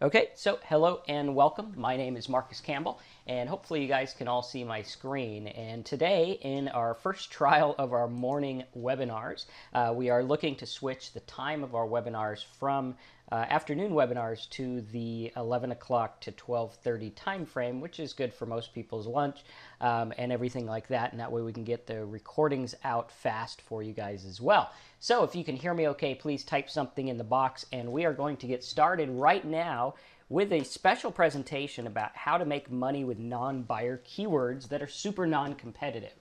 Okay, so hello and welcome. My name is Marcus Campbell, and hopefully you guys can all see my screen. And today, in our first trial of our morning webinars, we are looking to switch the time of our webinars from afternoon webinars to the 11 o'clock to 12:30 time frame, which is good for most people's lunch and everything like that. And that way we can get the recordings out fast for you guys as well. So if you can hear me okay, please type something in the box, and we are going to get started right now with a special presentation about how to make money with non-buyer keywords that are super non-competitive.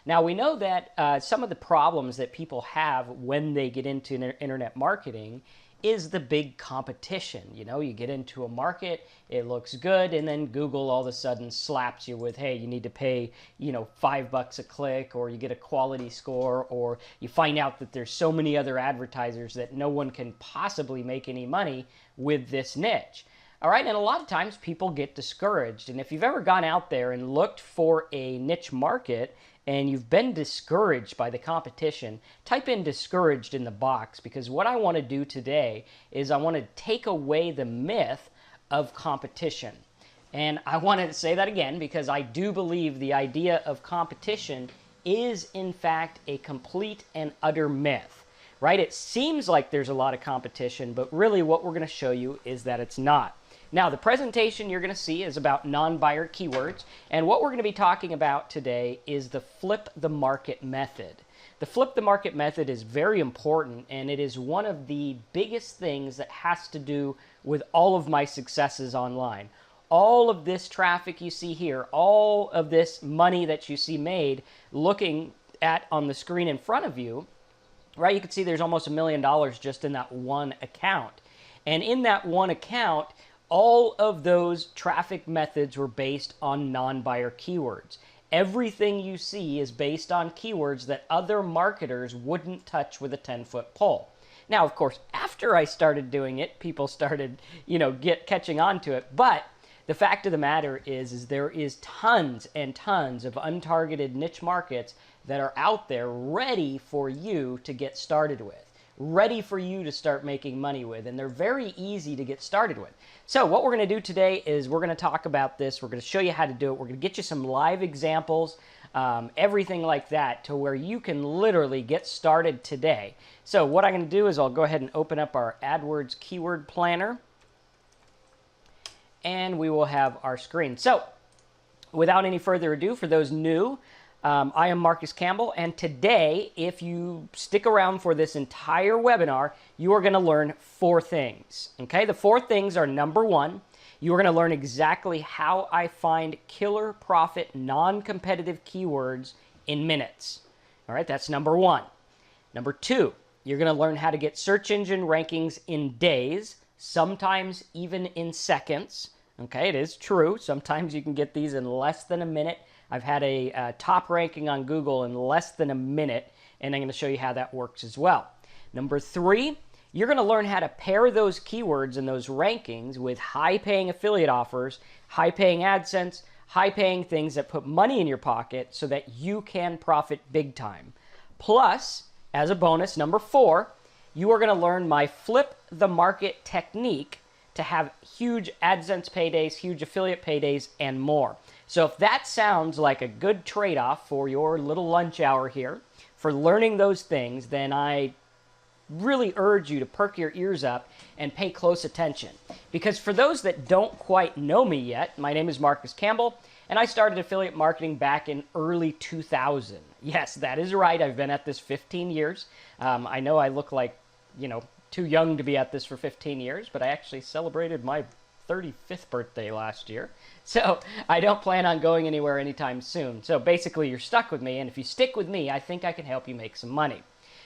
Now, we know that some of the problems that people have when they get into internet marketing is the big competition. You know, you get into a market, it looks good, and then Google all of a sudden slaps you with, hey, you need to pay, $5 a click, or you get a quality score, or you find out that there's so many other advertisers that no one can possibly make any money with this niche. All right, and a lot of times people get discouraged. And if you've ever gone out there and looked for a niche market and you've been discouraged by the competition, type in discouraged in the box, because what I want to do today is I want to take away the myth of competition. And I want to say that again because I do believe the idea of competition is in fact a complete and utter myth. Right? It seems like there's a lot of competition, but really what we're going to show you is that it's not. Now, the presentation you're going to see is about non-buyer keywords, and what we're going to be talking about today is the flip the market method. The flip the market method is very important, and it is one of the biggest things that has to do with all of my successes online. All of this traffic you see here, all of this money that you see made looking at on the screen in front of you, right? You can see there's almost $1 million just in that one account. And in that one account, all of those traffic methods were based on non-buyer keywords. Everything you see is based on keywords that other marketers wouldn't touch with a 10-foot pole. Now, of course, after I started doing it, people started, catching on to it. But the fact of the matter is there is tons and tons of untargeted niche markets that are out there ready for you to get started with, ready for you to start making money with, and they're very easy to get started with. So what we're going to do today is we're going to talk about this. We're going to show you how to do it. We're going to get you some live examples, everything like that, to where you can literally get started today. So what I'm going to do is I'll go ahead and open up our AdWords Keyword Planner, and we will have our screen. So without any further ado, for those new, I am Marcus Campbell, and today, if you stick around for this entire webinar, you are going to learn 4 things. Okay, the 4 things are: number 1, you are going to learn exactly how I find killer profit non-competitive keywords in minutes. All right, that's number 1. Number 2, you're going to learn how to get search engine rankings in days, sometimes even in seconds. Okay, it is true. Sometimes you can get these in less than a minute. I've had a top ranking on Google in less than a minute, and I'm going to show you how that works as well. Number 3, you're going to learn how to pair those keywords and those rankings with high-paying affiliate offers, high-paying AdSense, high-paying things that put money in your pocket so that you can profit big time. Plus, as a bonus, number 4, you are going to learn my flip the market technique to have huge AdSense paydays, huge affiliate paydays, and more. So if that sounds like a good trade-off for your little lunch hour here for learning those things, then I really urge you to perk your ears up and pay close attention. Because for those that don't quite know me yet, my name is Marcus Campbell, and I started affiliate marketing back in early 2000. Yes, that is right. I've been at this 15 years. I know I look like, too young to be at this for 15 years, but I actually celebrated my 35th birthday last year. So I don't plan on going anywhere anytime soon. So basically you're stuck with me, and if you stick with me, I think I can help you make some money.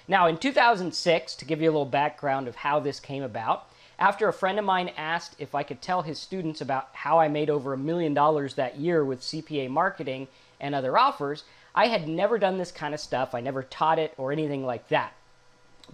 Now in 2006, to give you a little background of how this came about, after a friend of mine asked if I could tell his students about how I made over $1 million that year with CPA marketing and other offers, I had never done this kind of stuff. I never taught it or anything like that.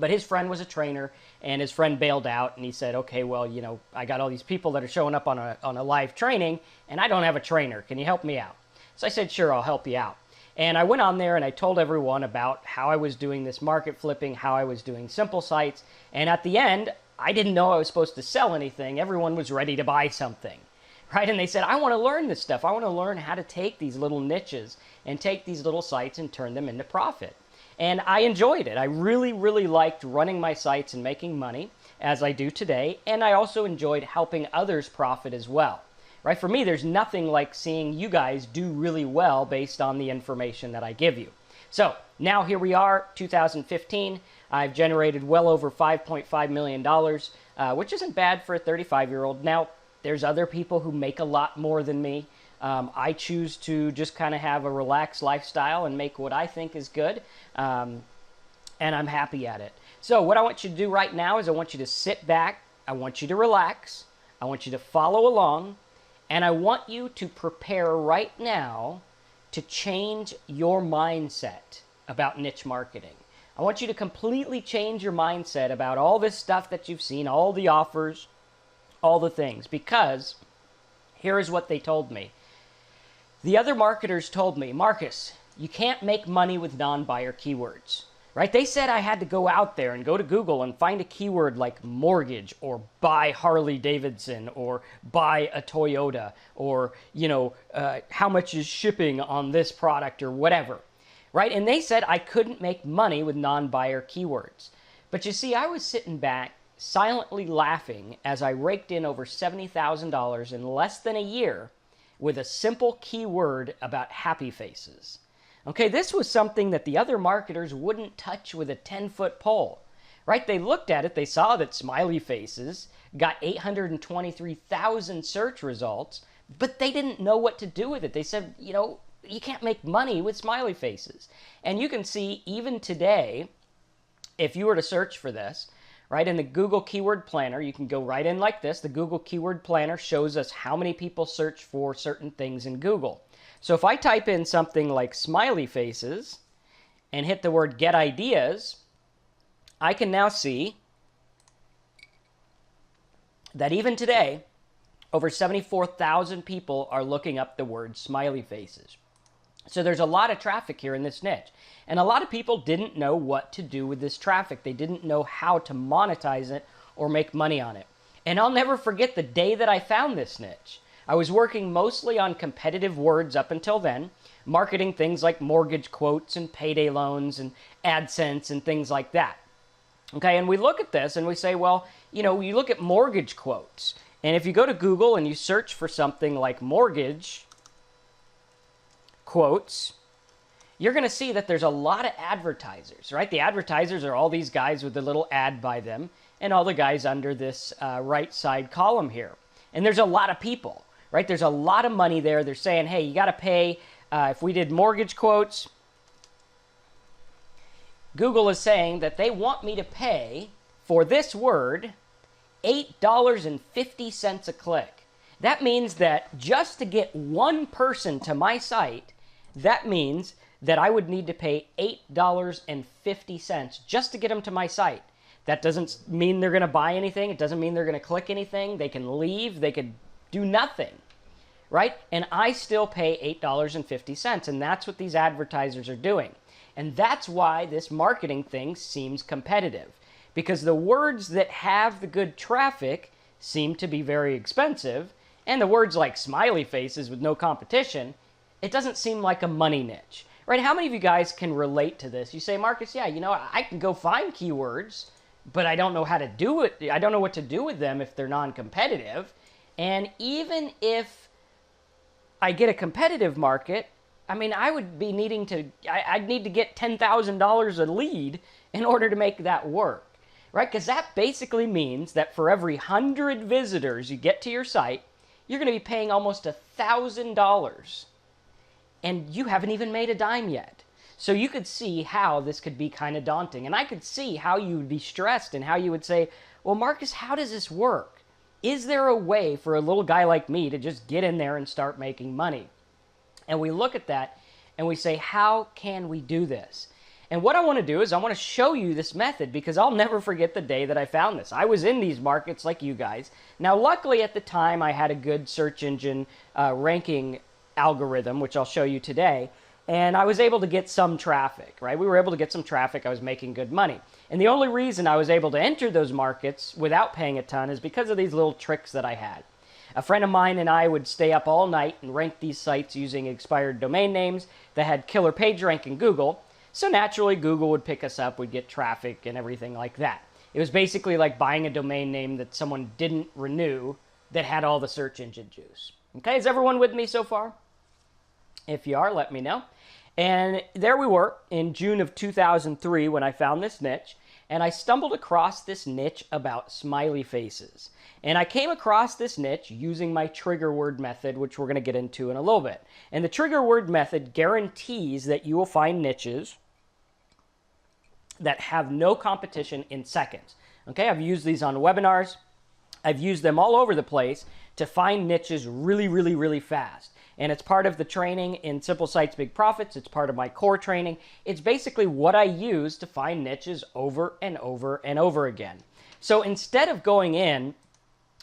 But his friend was a trainer, and his friend bailed out, and he said, okay, well, I got all these people that are showing up on a live training, and I don't have a trainer. Can you help me out? So I said, sure, I'll help you out. And I went on there and I told everyone about how I was doing this market flipping, how I was doing simple sites. And at the end, I didn't know I was supposed to sell anything. Everyone was ready to buy something, right? And they said, I want to learn this stuff. I want to learn how to take these little niches and take these little sites and turn them into profit. And I enjoyed it. I really, really liked running my sites and making money as I do today. And I also enjoyed helping others profit as well. Right? For me, there's nothing like seeing you guys do really well based on the information that I give you. So now here we are, 2015. I've generated well over $5.5 million, which isn't bad for a 35-year-old. Now, there's other people who make a lot more than me. I choose to just kind of have a relaxed lifestyle and make what I think is good, and I'm happy at it. So what I want you to do right now is I want you to sit back, I want you to relax, I want you to follow along, and I want you to prepare right now to change your mindset about niche marketing. I want you to completely change your mindset about all this stuff that you've seen, all the offers, all the things, because here is what they told me. The other marketers told me, Marcus, you can't make money with non-buyer keywords. Right? They said I had to go out there and go to Google and find a keyword like mortgage or buy Harley Davidson or buy a Toyota or, how much is shipping on this product or whatever. Right? And they said I couldn't make money with non-buyer keywords. But you see, I was sitting back silently laughing as I raked in over $70,000 in less than a year with a simple keyword about happy faces. Okay, this was something that the other marketers wouldn't touch with a 10-foot pole, right? They looked at it, they saw that smiley faces got 823,000 search results, but they didn't know what to do with it. They said, you can't make money with smiley faces. And you can see even today, if you were to search for this, right, in the Google Keyword Planner, you can go right in like this. The Google Keyword Planner shows us how many people search for certain things in Google. So if I type in something like smiley faces and hit the word get ideas, I can now see that even today, over 74,000 people are looking up the word smiley faces. So there's a lot of traffic here in this niche. And a lot of people didn't know what to do with this traffic. They didn't know how to monetize it or make money on it. And I'll never forget the day that I found this niche. I was working mostly on competitive words up until then, marketing things like mortgage quotes and payday loans and AdSense and things like that. Okay, and we look at this and we say, well, you look at mortgage quotes. And if you go to Google and you search for something like mortgage quotes, you're going to see that there's a lot of advertisers, right? The advertisers are all these guys with a little ad by them and all the guys under this right side column here. And there's a lot of people. Right? There's a lot of money there. They're saying, hey, you got to pay, if we did mortgage quotes, Google is saying that they want me to pay for this word $8.50 a click. That means that just to get one person to my site, that means that I would need to pay $8.50 just to get them to my site. That doesn't mean they're going to buy anything. It doesn't mean they're going to click anything. They can leave. They could do nothing, right? And I still pay $8.50, and that's what these advertisers are doing. And that's why this marketing thing seems competitive, because the words that have the good traffic seem to be very expensive, and the words like smiley faces with no competition, it doesn't seem like a money niche, right? How many of you guys can relate to this? You say, Marcus, yeah, I can go find keywords, but I don't know how to do it. I don't know what to do with them if they're non-competitive. And even if I get a competitive market, I would be I'd need to get $10,000 a lead in order to make that work, right? Because that basically means that for every 100 visitors you get to your site, you're going to be paying almost $1,000, and you haven't even made a dime yet. So you could see how this could be kind of daunting, and I could see how you would be stressed and how you would say, well, Marcus, how does this work? Is there a way for a little guy like me to just get in there and start making money? And we look at that and we say, how can we do this? And what I want to do is I want to show you this method, because I'll never forget the day that I found this. I was in these markets like you guys. Now, luckily at the time I had a good search engine ranking algorithm, which I'll show you today. And I was able to get some traffic, right? We were able to get some traffic. I was making good money. And the only reason I was able to enter those markets without paying a ton is because of these little tricks that I had. A friend of mine and I would stay up all night and rank these sites using expired domain names that had killer page rank in Google. So naturally, Google would pick us up, we'd get traffic and everything like that. It was basically like buying a domain name that someone didn't renew that had all the search engine juice. Okay, is everyone with me so far? If you are, let me know. And there we were in June of 2003 when I found this niche, and I stumbled across this niche about smiley faces. And I came across this niche using my trigger word method, which we're going to get into in a little bit. And the trigger word method guarantees that you will find niches that have no competition in seconds. Okay, I've used these on webinars. I've used them all over the place to find niches really fast. And it's part of the training in Simple Sites, Big Profits. It's part of my core training. It's basically what I use to find niches over and over again. So instead of going in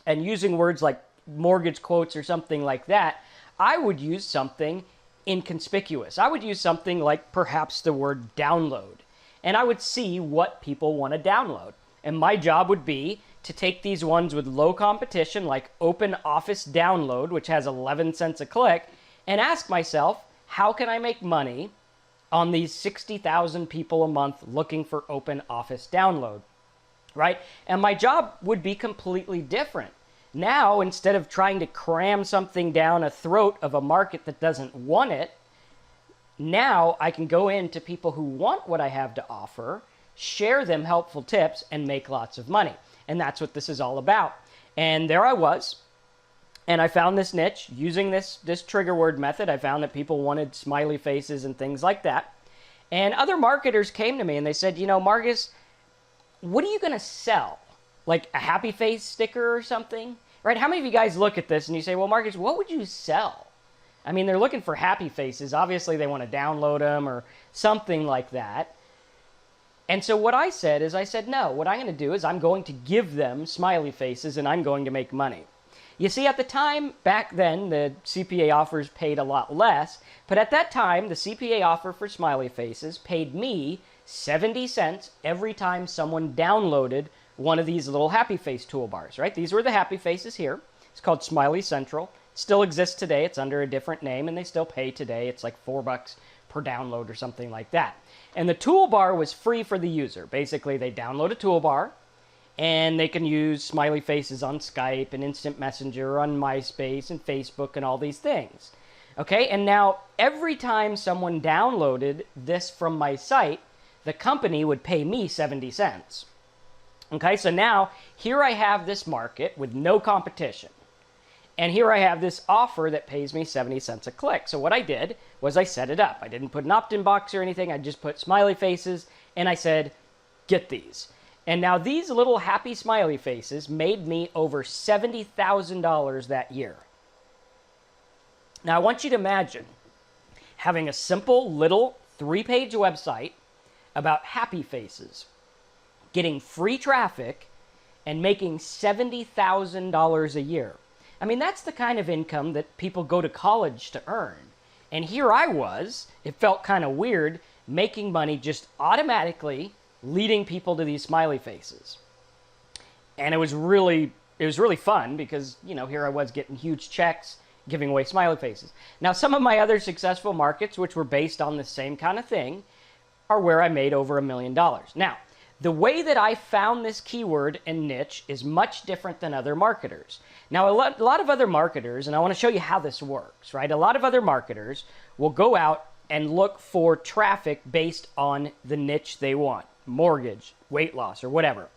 and using words like mortgage quotes or something like that, I would use something inconspicuous. I would use something like perhaps the word download. And I would see what people want to download. And my job would be to take these ones with low competition, like Open Office Download, which has 11 cents a click, and ask myself, how can I make money on these 60,000 people a month looking for Open Office Download, right? And my job would be completely different. Now, instead of trying to cram something down a throat of a market that doesn't want it, now I can go into people who want what I have to offer, share them helpful tips, and make lots of money. And that's what this is all about. And there I was, and I found this niche using this trigger word method. I found that people wanted smiley faces and things like that. And other marketers came to me and they said, you know, Marcus, what are you going to sell? Like a happy face sticker or something? Right? How many of you guys look at this and you say, well, Marcus, what would you sell? I mean, they're looking for happy faces. Obviously, they want to download them or something like that. And so what I said is, no, what I'm going to do is I'm going to give them smiley faces and I'm going to make money. You see, at the time, back then, the CPA offers paid a lot less, but at that time, the CPA offer for smiley faces paid me 70 cents every time someone downloaded one of these little happy face toolbars, right? These were the happy faces here. It's called Smiley Central. It still exists today. It's under a different name, and they still pay today. It's like $4 per download or something like that. And the toolbar was free for the user. Basically, they download a toolbar, and they can use smiley faces on Skype and Instant Messenger, on MySpace and Facebook and all these things. Okay, and now every time someone downloaded this from my site, the company would pay me 70 cents. Okay, so now here I have this market with no competition. And here I have this offer that pays me 70 cents a click. So what I did was I set it up. I didn't put an opt-in box or anything. I just put smiley faces and I said, get these. And now these little happy smiley faces made me over $70,000 that year. Now I want you to imagine having a simple little 3-page website about happy faces, getting free traffic, and making $70,000 a year. I mean, that's the kind of income that people go to college to earn. And here I was, it felt kind of weird, making money just automatically leading people to these smiley faces. And it was really fun because, you know, here I was getting huge checks, giving away smiley faces. Now, some of my other successful markets, which were based on the same kind of thing, are where I made over $1 million. Now, the way that I found this keyword and niche is much different than other marketers. Now, a lot of other marketers, and I want to show you how this works, right? A lot of other marketers will go out and look for traffic based on the niche they want, mortgage, weight loss, or whatever.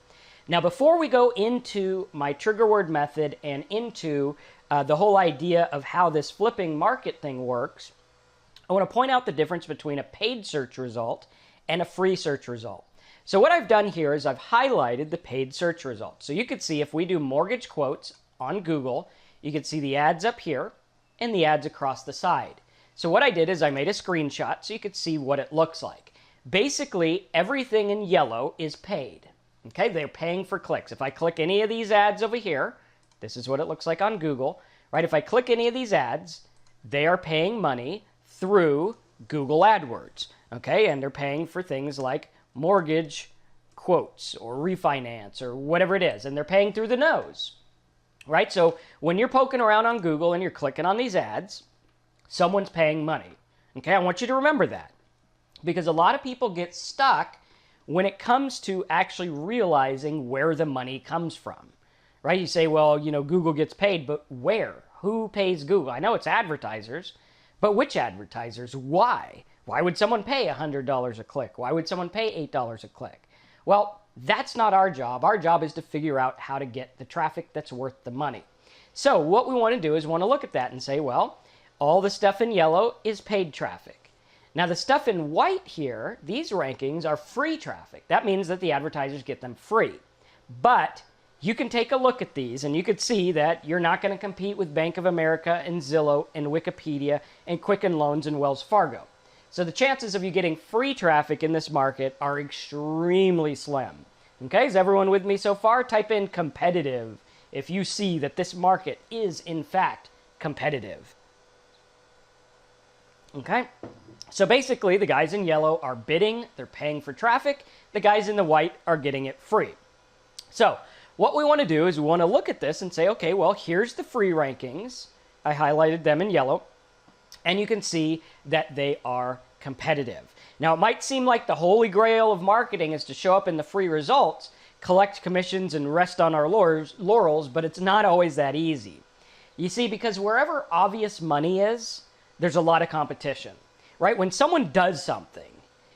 Now, before we go into my trigger word method and into the whole idea of how this flipping market thing works, I want to point out the difference between a paid search result and a free search result. So what I've done here is I've highlighted the paid search results. So you could see if we do mortgage quotes on Google, you can see the ads up here and the ads across the side. So what I did is I made a screenshot so you could see what it looks like. Basically, everything in yellow is paid. Okay, they're paying for clicks. If I click any of these ads over here, this is what it looks like on Google, right? If I click any of these ads, they are paying money through Google AdWords. Okay, and they're paying for things like mortgage quotes or refinance or whatever it is, and they're paying through the nose, right? So when you're poking around on Google and you're clicking on these ads, someone's paying money. Okay, I want you to remember that, because a lot of people get stuck when it comes to actually realizing where the money comes from, right? You say, well, Google gets paid, but where? Who pays Google? I know it's advertisers, but which advertisers? Why? Why would someone pay $100 a click? Why would someone pay $8 a click? Well, that's not our job. Our job is to figure out how to get the traffic that's worth the money. So what we want to do is want to look at that and say, well, all the stuff in yellow is paid traffic. Now, the stuff in white here, these rankings are free traffic. That means that the advertisers get them free. But you can take a look at these and you could see that you're not going to compete with Bank of America and Zillow and Wikipedia and Quicken Loans and Wells Fargo. So the chances of you getting free traffic in this market are extremely slim. Okay, is everyone with me so far? Type in competitive if you see that this market is in fact competitive. Okay, so basically the guys in yellow are bidding, they're paying for traffic. The guys in the white are getting it free. So what we want to do is we want to look at this and say, okay, well, here's the free rankings. I highlighted them in yellow, and you can see that they are competitive. Now, it might seem like the holy grail of marketing is to show up in the free results, collect commissions, and rest on our laurels, but it's not always that easy. You see, because wherever obvious money is, there's a lot of competition, right? When someone does something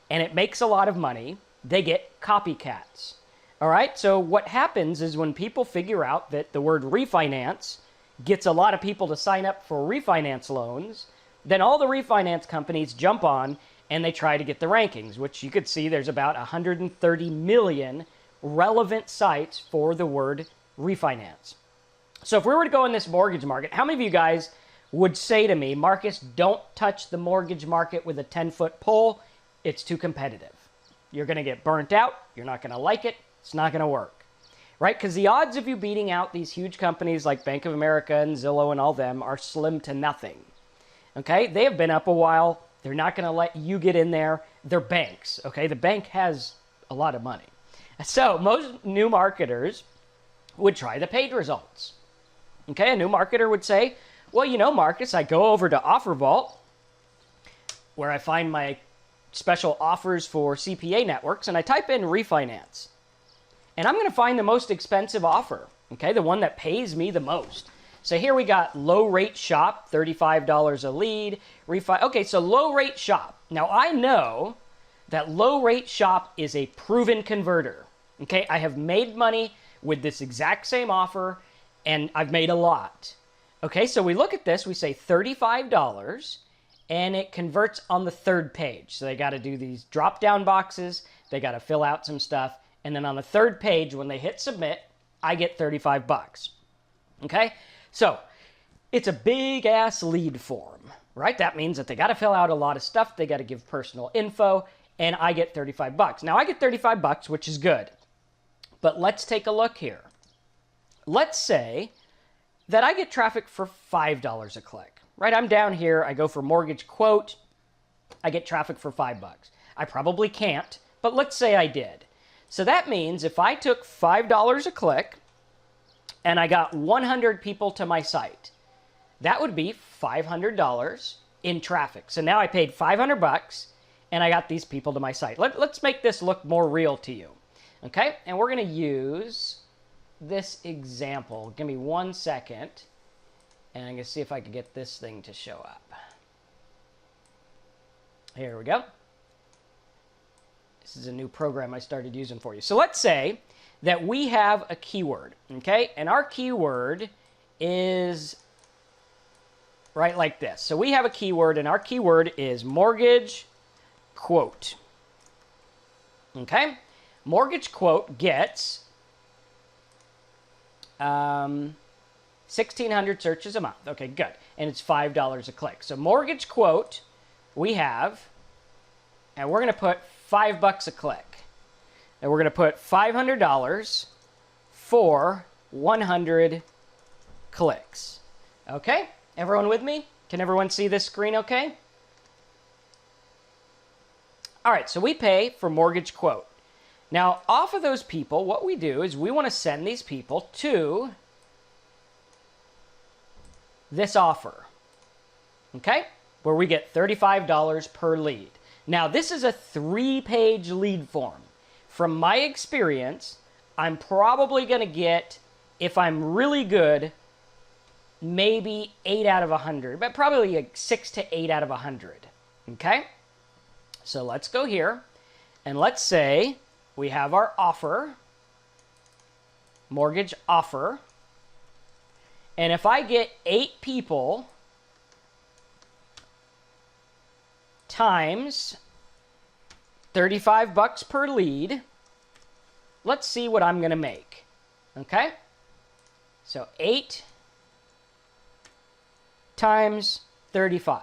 and it makes a lot of money, they get copycats. All right, so what happens is when people figure out that the word refinance gets a lot of people to sign up for refinance loans, then all the refinance companies jump on and they try to get the rankings, which you could see there's about 130 million relevant sites for the word refinance. So if we were to go in this mortgage market, how many of you guys would say to me, Marcus, don't touch the mortgage market with a 10-foot pole. It's too competitive. You're going to get burnt out. You're not going to like it. It's not going to work, right? Because the odds of you beating out these huge companies like Bank of America and Zillow and all them are slim to nothing, okay? They have been up a while. They're not going to let you get in there. They're banks, okay? The bank has a lot of money. So most new marketers would try the paid results, okay? A new marketer would say, well, Marcus, I go over to OfferVault, where I find my special offers for CPA networks, and I type in refinance. And I'm going to find the most expensive offer, okay, the one that pays me the most. So here we got low rate shop, $35 a lead. Okay, so low rate shop. Now I know that low rate shop is a proven converter. Okay, I have made money with this exact same offer, and I've made a lot. Okay, so we look at this, we say $35, and it converts on the third page. So they got to do these drop-down boxes, they got to fill out some stuff, and then on the third page, when they hit submit, I get 35 bucks. Okay, so it's a big-ass lead form, right? That means that they got to fill out a lot of stuff, they got to give personal info, and I get 35 bucks. Now, I get 35 bucks, which is good, but let's take a look here. Let's say that I get traffic for $5 a click, right? I'm down here, I go for mortgage quote, I get traffic for $5. I probably can't, but let's say I did. So that means if I took $5 a click and I got 100 people to my site, that would be $500 in traffic. So now I paid 500 bucks and I got these people to my site. Let's make this look more real to you, okay? And we're going to use this example. Give me 1 second, and I'm going to see if I can get this thing to show up. Here we go. This is a new program I started using for you. So let's say that we have a keyword, okay? And our keyword is right like this. So we have a keyword, and our keyword is mortgage quote. Okay? Mortgage quote gets 1,600 searches a month. Okay, good. And it's $5 a click. So mortgage quote we have, and we're going to put $5 a click. And we're going to put $500 for 100 clicks. Okay? Everyone with me? Can everyone see this screen okay? All right, so we pay for mortgage quote. Now, off of those people, what we do is we want to send these people to this offer, okay, where we get $35 per lead. Now, this is a 3-page lead form. From my experience, I'm probably going to get, if I'm really good, maybe 8 out of 100, but probably like 6 to 8 out of 100, okay? So let's go here, and let's say we have our offer, mortgage offer, and if I get 8 people times $35 per lead, let's see what I'm going to make, okay? So 8 times 35.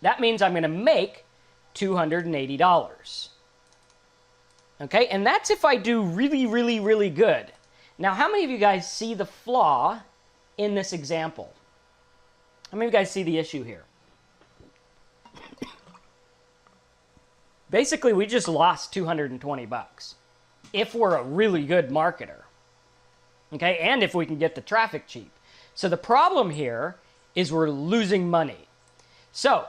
That means I'm going to make $280. Okay, and that's if I do really, really, really good. Now, how many of you guys see the flaw in this example? How many of you guys see the issue here? Basically, we just lost $220 if we're a really good marketer. Okay, and if we can get the traffic cheap. So the problem here is we're losing money. So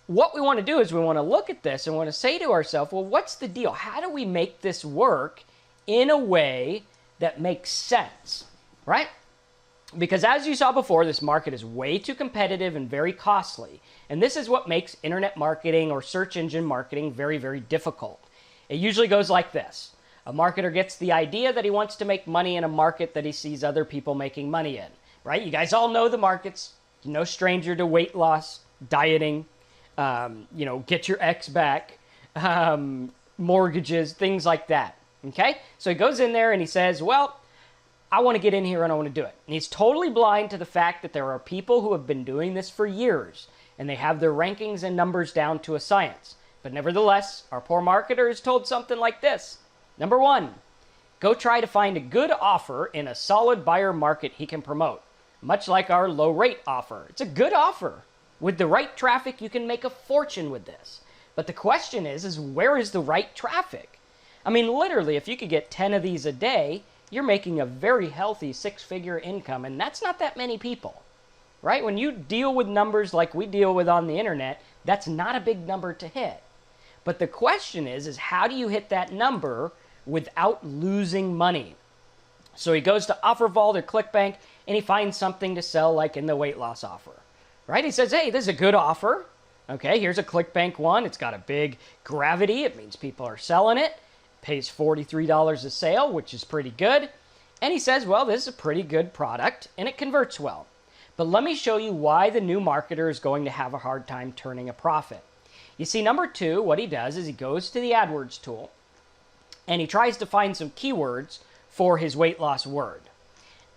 what we want to do is we want to look at this and want to say to ourselves, well, what's the deal? How do we make this work in a way that makes sense, right? Because as you saw before, this market is way too competitive and very costly. And this is what makes internet marketing or search engine marketing very, very difficult. It usually goes like this. A marketer gets the idea that he wants to make money in a market that he sees other people making money in, right? You guys all know the markets. No stranger to weight loss, dieting, get your ex back, mortgages, things like that, okay? So he goes in there and he says, well, I want to get in here and I want to do it. And he's totally blind to the fact that there are people who have been doing this for years and they have their rankings and numbers down to a science. But nevertheless, our poor marketer is told something like this. Number 1, go try to find a good offer in a solid buyer market he can promote, much like our low rate offer. It's a good offer. With the right traffic, you can make a fortune with this. But the question is where is the right traffic? I mean, literally, if you could get 10 of these a day, you're making a very healthy 6-figure income, and that's not that many people, right? When you deal with numbers like we deal with on the internet, that's not a big number to hit. But the question is how do you hit that number without losing money? So he goes to OfferVault or ClickBank, and he finds something to sell like in the weight loss offer, right? He says, hey, this is a good offer. Okay, here's a ClickBank one. It's got a big gravity. It means people are selling it. Pays $43 a sale, which is pretty good. And he says, well, this is a pretty good product, and it converts well. But let me show you why the new marketer is going to have a hard time turning a profit. You see, number 2, what he does is he goes to the AdWords tool, and he tries to find some keywords for his weight loss word.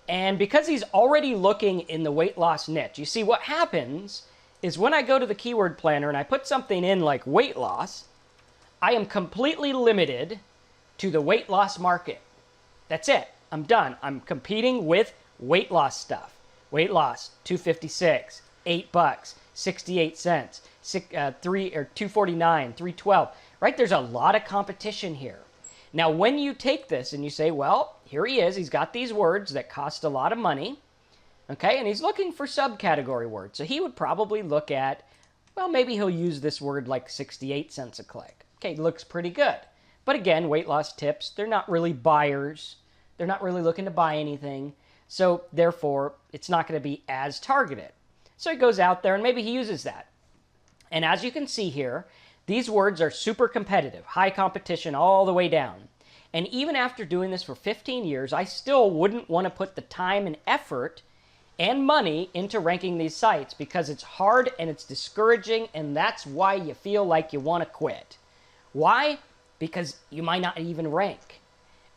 And because he's already looking in the weight loss niche, you see what happens is when I go to the keyword planner and I put something in like weight loss, I am completely limited to the weight loss market. That's it. I'm done. I'm competing with weight loss stuff. Weight loss, $256, $8, 68 cents, $249, $312, right? There's a lot of competition here. Now, when you take this and you say, well, here he is. He's got these words that cost a lot of money, okay? And he's looking for subcategory words. So he would probably look at, well, maybe he'll use this word like 68 cents a click. Okay, looks pretty good. But again, weight loss tips, they're not really buyers. They're not really looking to buy anything. So therefore, it's not going to be as targeted. So he goes out there and maybe he uses that. And as you can see here, these words are super competitive, high competition all the way down. And even after doing this for 15 years, I still wouldn't want to put the time and effort and money into ranking these sites because it's hard and it's discouraging, and that's why you feel like you want to quit. Why? Because you might not even rank.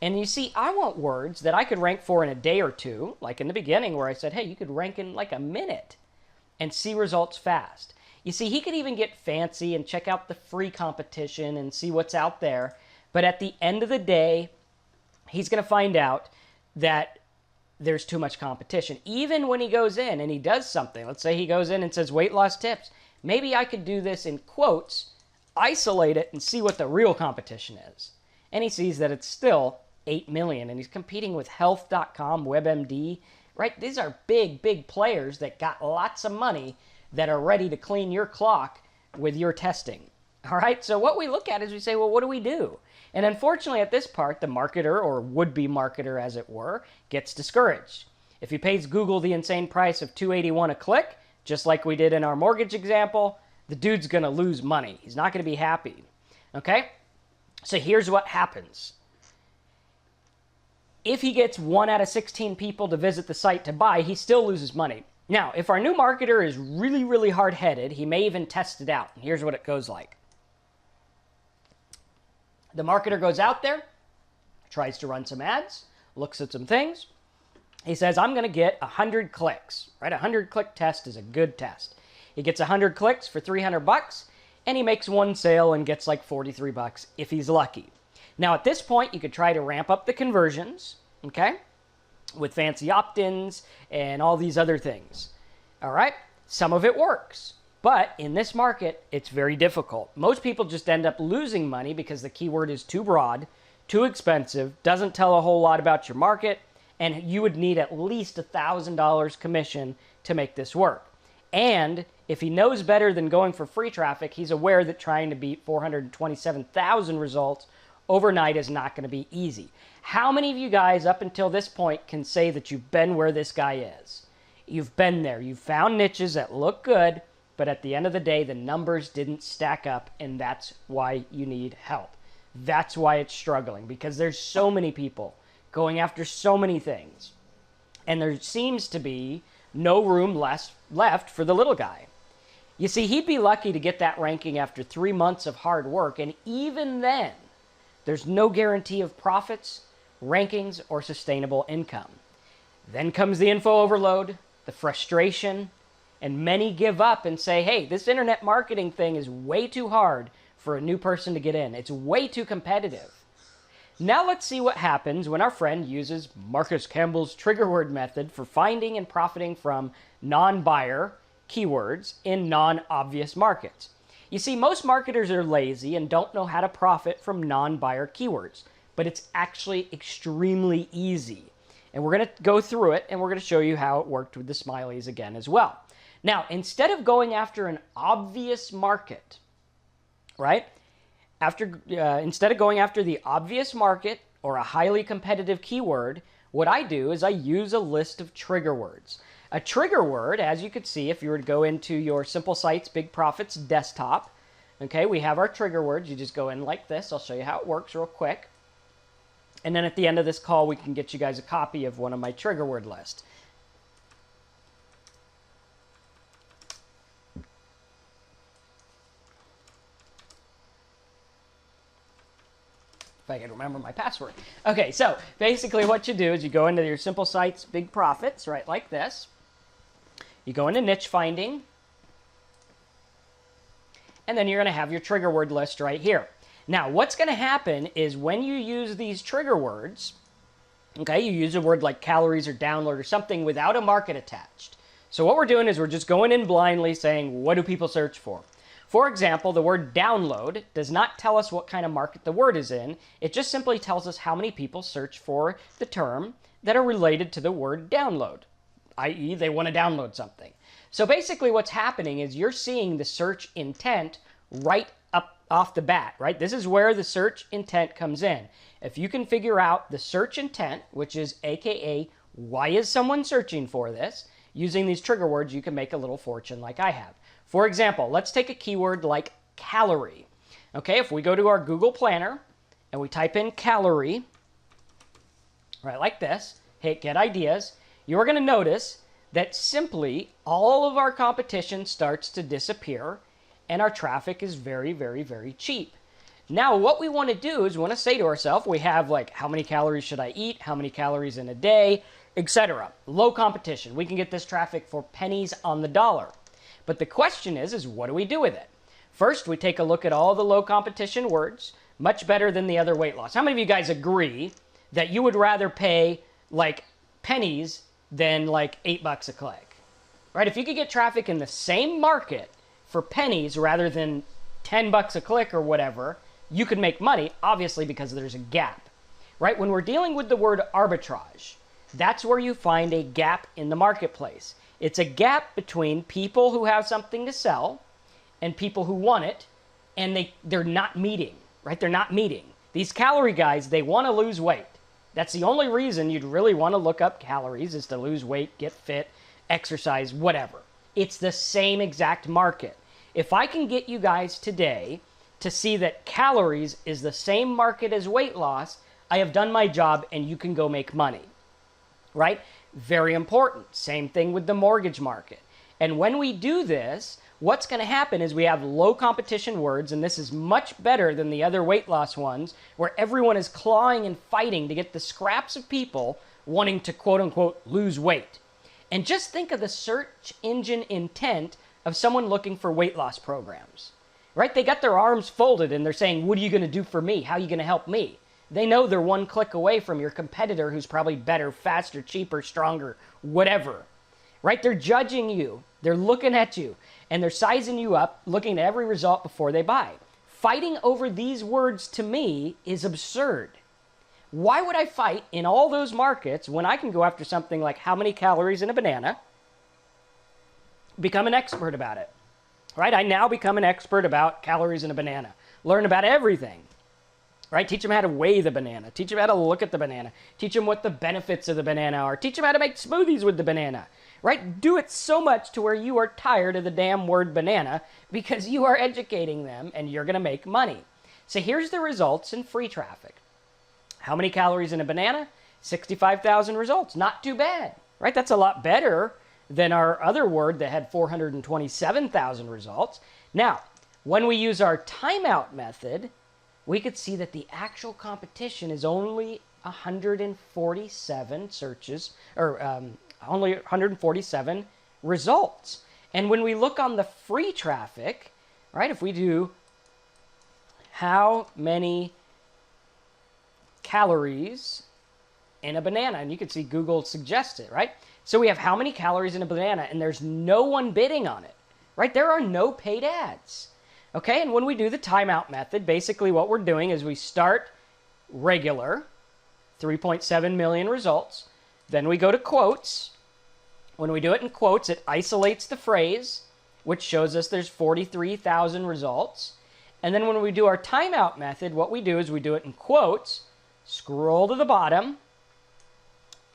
And you see, I want words that I could rank for in a day or two, like in the beginning where I said, hey, you could rank in like a minute and see results fast. You see, he could even get fancy and check out the free competition and see what's out there. But at the end of the day, he's going to find out that there's too much competition. Even when he goes in and he does something, let's say he goes in and says weight loss tips, maybe I could do this in quotes, isolate it, and see what the real competition is. and he sees that it's still 8 million, and he's competing with health.com, WebMD, right? These are big players that got lots of money that are ready to clean your clock with your testing. All right, so what we look at is we say, well, what do we do? And unfortunately, at this part, the marketer, or would-be marketer as it were, gets discouraged. If he pays Google the insane price of $2.81 a click, just like we did in our mortgage example, the dude's going to lose money. He's not going to be happy. Okay? So here's what happens. If he gets 1 out of 16 people to visit the site to buy, he still loses money. Now, if our new marketer is really hard-headed, he may even test it out. And here's what it goes like. The marketer goes out there, tries to run some ads, looks at some things. He says, I'm going to get 100 clicks, right? A 100-click test is a good test. He gets 100 clicks for $300, and he makes one sale and gets like $43 if he's lucky. Now, at this point, you could try to ramp up the conversions, okay, with fancy opt-ins and all these other things. All right? Some of it works. But in this market, it's very difficult. Most people just end up losing money because the keyword is too broad, too expensive, doesn't tell a whole lot about your market, and you would need at least $1,000 commission to make this work. And if he knows better than going for free traffic, he's aware that trying to beat 427,000 results overnight is not going to be easy. How many of you guys up until this point can say that you've been where this guy is? You've been there. You've found niches that look good, but at the end of the day, the numbers didn't stack up, and that's why you need help. That's why it's struggling, because there's so many people going after so many things, and there seems to be no room left for the little guy. You see, he'd be lucky to get that ranking after 3 months of hard work, and even then, there's no guarantee of profits, rankings, or sustainable income. Then comes the info overload, the frustration, and many give up and say, hey, this internet marketing thing is way too hard for a new person to get in. It's way too competitive. Now let's see what happens when our friend uses Marcus Campbell's trigger word method for finding and profiting from non-buyer keywords in non-obvious markets. You see, most marketers are lazy and don't know how to profit from non-buyer keywords, but it's actually extremely easy. And we're going to go through it, and we're going to show you how it worked with the smileys again as well. Now, instead of going after an obvious market, right? Instead of going after the obvious market or a highly competitive keyword, what I do is I use a list of trigger words. A trigger word, as you could see, if you were to go into your Simple Sites Big Profits desktop, okay, we have our trigger words. You just go in like this. I'll show you how it works real quick. And then at the end of this call, we can get you guys a copy of one of my trigger word lists. If I can remember my password. Okay, so basically what you do is you go into your Simple Sites Big Profits, right, like this. You go into niche finding, and then you're going to have your trigger word list right here. Now, what's going to happen is when you use these trigger words, okay, you use a word like calories or download or something without a market attached. So what we're doing is we're just going in blindly saying, what do people search for? For example, the word download does not tell us what kind of market the word is in. It just simply tells us how many people search for the term that are related to the word download, i.e. they want to download something. So basically what's happening is you're seeing the search intent right up off the bat, right? This is where the search intent comes in. If you can figure out the search intent, which is AKA, why is someone searching for this? Using these trigger words, you can make a little fortune like I have. For example, let's take a keyword like calorie. Okay, if we go to our Google Planner and we type in calorie, right, like this, hit get ideas, you're going to notice that simply all of our competition starts to disappear and our traffic is very cheap. Now, what we want to do is we want to say to ourselves, we have like, how many calories should I eat? How many calories in a day? Etc. Low competition. We can get this traffic for pennies on the dollar. But the question is what do we do with it? First, we take a look at all the low competition words, much better than the other weight loss. How many of you guys agree that you would rather pay like pennies than like $8 a click? Right? If you could get traffic in the same market for pennies rather than $10 a click or whatever, you can make money, obviously, because there's a gap, right? When we're dealing with the word arbitrage, that's where you find a gap in the marketplace. It's a gap between people who have something to sell and people who want it, and they're not meeting, right? They're not meeting. These calorie guys, they want to lose weight. That's the only reason you'd really want to look up calories, is to lose weight, get fit, exercise, whatever. It's the same exact market. If I can get you guys today to see that calories is the same market as weight loss, I have done my job and you can go make money, right? Very important. Same thing with the mortgage market. And when we do this, what's going to happen is we have low competition words, and this is much better than the other weight loss ones, where everyone is clawing and fighting to get the scraps of people wanting to quote-unquote lose weight. And just think of the search engine intent of someone looking for weight loss programs, right? They got their arms folded and they're saying, what are you going to do for me? How are you going to help me? They know they're one click away from your competitor who's probably better, faster, cheaper, stronger, whatever, right? They're judging you. They're looking at you and they're sizing you up, looking at every result before they buy. Fighting over these words to me is absurd. Why would I fight in all those markets when I can go after something like how many calories in a banana, become an expert about it, right? I now become an expert about calories in a banana, learn about everything, right? Teach them how to weigh the banana, teach them how to look at the banana, teach them what the benefits of the banana are, teach them how to make smoothies with the banana, right? Do it so much to where you are tired of the damn word banana because you are educating them and you're going to make money. So here's the results in free traffic. How many calories in a banana? 65,000 results. Not too bad, right? That's a lot better than our other word that had 427,000 results. Now, when we use our timeout method, we could see that the actual competition is only 147 searches, or only 147 results. And when we look on the free traffic, right, if we do how many calories in a banana, and you can see Google suggests it, right? So we have how many calories in a banana, and there's no one bidding on it, right? There are no paid ads, okay? And when we do the timeout method, basically what we're doing is we start regular, 3.7 million results, then we go to quotes. When we do it in quotes, it isolates the phrase, which shows us there's 43,000 results. And then when we do our timeout method, what we do is we do it in quotes, scroll to the bottom,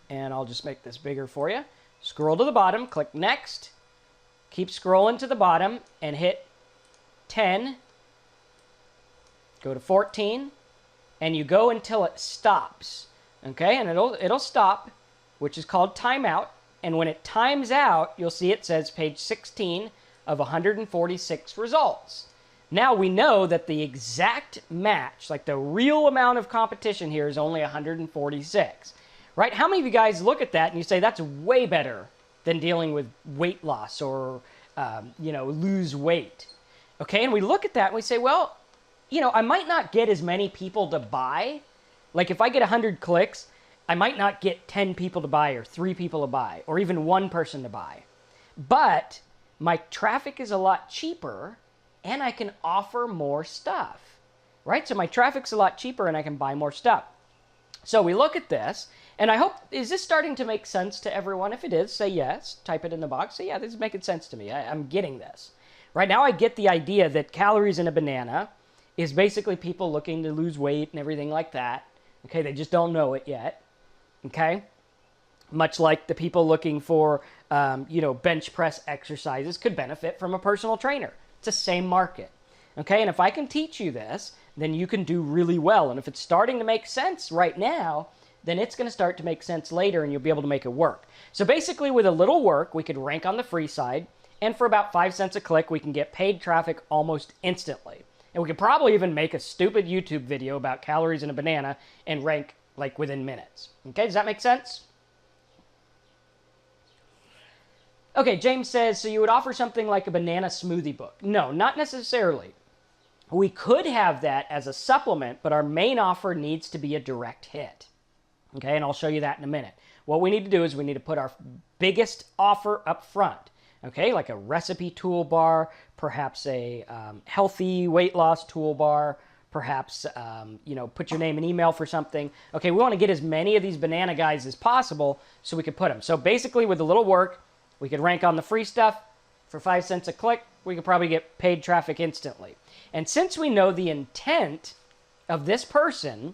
and I'll just make this bigger for you. Scroll to the bottom, click next, keep scrolling to the bottom, and hit 10, go to 14, and you go until it stops, okay? And it'll stop, which is called timeout, and when it times out, you'll see it says page 16 of 146 results. Now we know that the exact match, like the real amount of competition here, is only 146. Right? How many of you guys look at that and you say that's way better than dealing with weight loss or, lose weight? Okay, and we look at that and we say, well, I might not get as many people to buy. Like if I get 100 clicks, I might not get 10 people to buy or 3 people to buy or even 1 person to buy. But my traffic is a lot cheaper and I can offer more stuff, right? So my traffic's a lot cheaper and I can buy more stuff. So we look at this, and I hope, is this starting to make sense to everyone? If it is, say yes. Type it in the box. Say, yeah, this is making sense to me. I'm getting this. Right now I get the idea that calories in a banana is basically people looking to lose weight and everything like that. Okay, they just don't know it yet. Okay? Much like the people looking for, bench press exercises could benefit from a personal trainer. It's the same market. Okay, and if I can teach you this, then you can do really well. And if it's starting to make sense right now, then it's going to start to make sense later and you'll be able to make it work. So basically with a little work, we could rank on the free side, and for about 5 cents a click, we can get paid traffic almost instantly. And we could probably even make a stupid YouTube video about calories in a banana and rank like within minutes. Okay, does that make sense? Okay, James says, so you would offer something like a banana smoothie book? No, not necessarily. We could have that as a supplement, but our main offer needs to be a direct hit. Okay, and I'll show you that in a minute. What we need to do is we need to put our biggest offer up front. Okay, like a recipe toolbar, perhaps a healthy weight loss toolbar, perhaps, put your name and email for something. Okay, we want to get as many of these banana guys as possible so we could put them. So basically, with a little work, we could rank on the free stuff for 5 cents a click. We could probably get paid traffic instantly. And since we know the intent of this person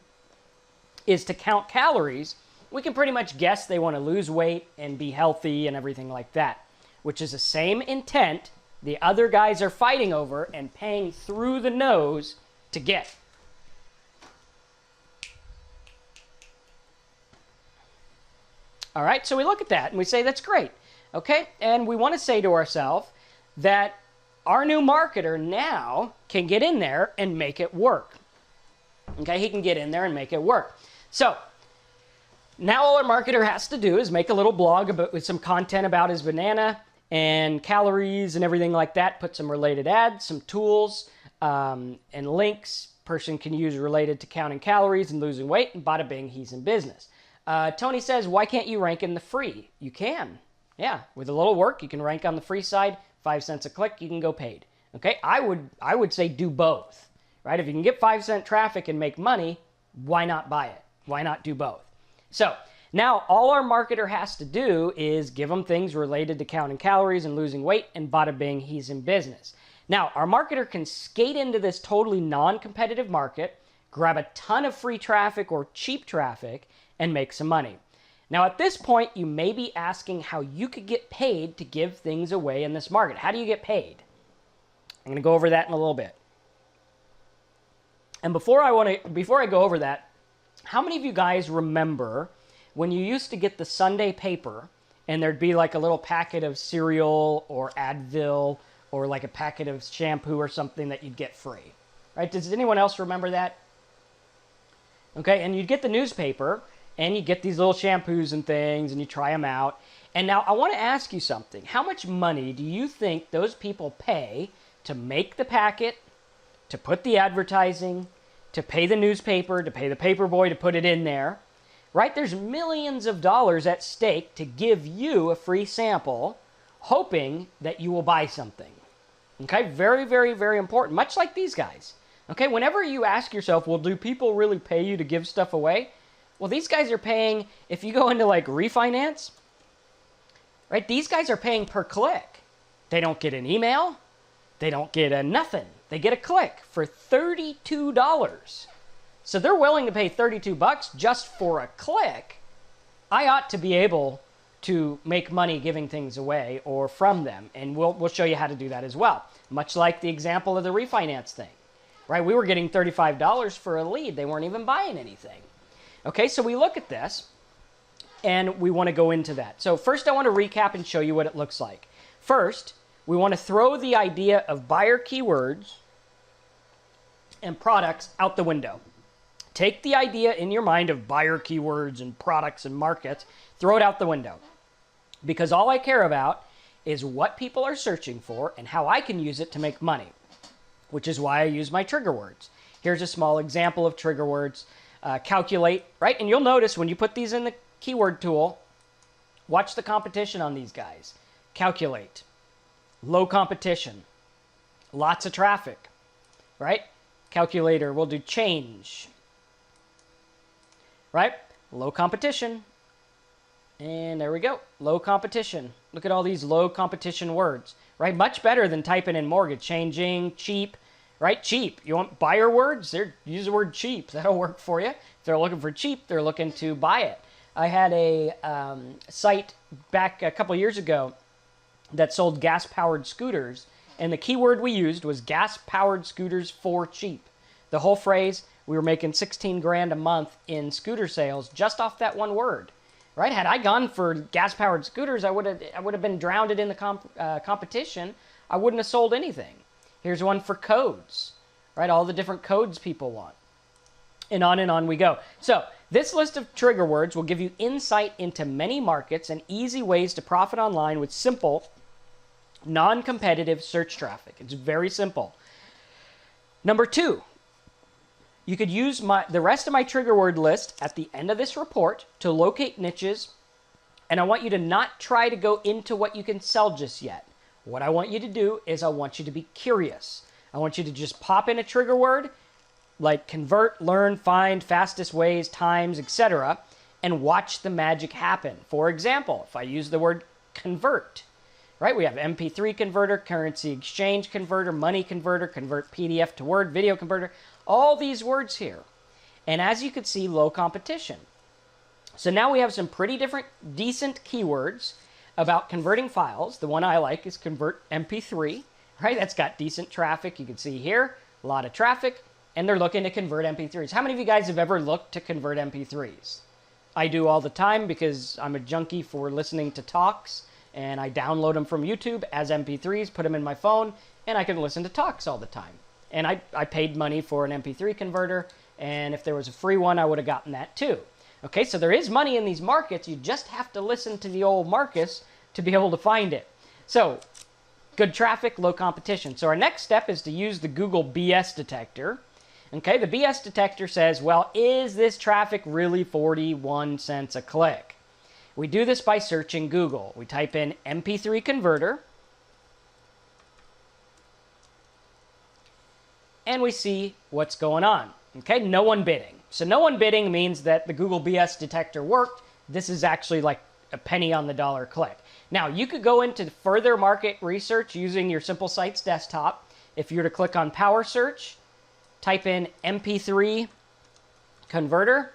is to count calories, we can pretty much guess they want to lose weight and be healthy and everything like that, which is the same intent the other guys are fighting over and paying through the nose to get. All right, so we look at that and we say, that's great. Okay, and we want to say to ourselves that our new marketer now can get in there and make it work. Okay, he can get in there and make it work. So now all our marketer has to do is make a little blog with some content about his banana and calories and everything like that, put some related ads, some tools, and links person can use related to counting calories and losing weight, and bada bing, he's in business. Tony says, why can't you rank in the free? You can. Yeah, with a little work, you can rank on the free side, 5 cents a click, you can go paid. Okay, I would say do both, right? If you can get 5-cent traffic and make money, why not buy it? Why not do both? So now all our marketer has to do is give them things related to counting calories and losing weight, and bada bing, he's in business. Now, our marketer can skate into this totally non-competitive market, grab a ton of free traffic or cheap traffic, and make some money. Now, at this point, you may be asking how you could get paid to give things away in this market. How do you get paid? I'm going to go over that in a little bit. And before I go over that, how many of you guys remember when you used to get the Sunday paper and there'd be like a little packet of cereal or Advil or like a packet of shampoo or something that you'd get free? Right? Does anyone else remember that? Okay, and you'd get the newspaper and you get these little shampoos and things and you try them out. And now I want to ask you something. How much money do you think those people pay to make the packet, to put the advertising, to pay the newspaper, to pay the paper boy to put it in there? Right? There's millions of dollars at stake to give you a free sample, hoping that you will buy something. Okay? Very, very, very important. Much like these guys. Okay? Whenever you ask yourself, well, do people really pay you to give stuff away? Well, these guys are paying, if you go into like refinance, right? These guys are paying per click. They don't get an email. They don't get a nothing. They get a click for $32. So they're willing to pay $32 just for a click. I ought to be able to make money giving things away or from them. And we'll show you how to do that as well. Much like the example of the refinance thing, right? We were getting $35 for a lead. They weren't even buying anything. Okay, so we look at this, and we want to go into that. So first I want to recap and show you what it looks like. First, we want to throw the idea of buyer keywords and products out the window. Take the idea in your mind of buyer keywords and products and markets, throw it out the window. Because all I care about is what people are searching for and how I can use it to make money, which is why I use my trigger words. Here's a small example of trigger words. Calculate, right? And you'll notice when you put these in the keyword tool, watch the competition on these guys. Calculate. Low competition. Lots of traffic, right? Calculator, we'll do change. Right? Low competition. And there we go. Low competition. Look at all these low competition words, right? Much better than typing in mortgage. Changing, cheap, right? Cheap. You want buyer words? Use the word cheap. That'll work for you. If they're looking for cheap, they're looking to buy it. I had a site back a couple years ago that sold gas-powered scooters, and the keyword we used was gas-powered scooters for cheap. The whole phrase, we were making 16 grand a month in scooter sales just off that one word. Right? Had I gone for gas-powered scooters, I would have been drowned in the competition. I wouldn't have sold anything. Here's one for codes, right? All the different codes people want. And on we go. So this list of trigger words will give you insight into many markets and easy ways to profit online with simple, non-competitive search traffic. It's very simple. Number 2, you could use the rest of my trigger word list at the end of this report to locate niches, and I want you to not try to go into what you can sell just yet. What I want you to do is I want you to be curious. I want you to just pop in a trigger word, like convert, learn, find, fastest ways, times, etc., and watch the magic happen. For example, if I use the word convert, right? We have MP3 converter, currency exchange converter, money converter, convert PDF to Word, video converter, all these words here. And as you can see, low competition. So now we have some pretty decent keywords about converting files. The one I like is convert MP3, right? That's got decent traffic. You can see here, a lot of traffic, and they're looking to convert MP3s. How many of you guys have ever looked to convert MP3s? I do all the time because I'm a junkie for listening to talks, and I download them from YouTube as MP3s, put them in my phone, and I can listen to talks all the time. And I paid money for an MP3 converter, and if there was a free one, I would have gotten that too. Okay, so there is money in these markets. You just have to listen to the old Marcus to be able to find it. So, good traffic, low competition. So our next step is to use the Google BS detector. Okay, the BS detector says, well, is this traffic really 41 cents a click? We do this by searching Google. We type in MP3 Converter, and we see what's going on. Okay, no one bidding. So no one bidding means that the Google BS detector worked. This is actually like a penny on the dollar click. Now, you could go into further market research using your Simple Sites desktop. If you were to click on Power Search, type in MP3 Converter,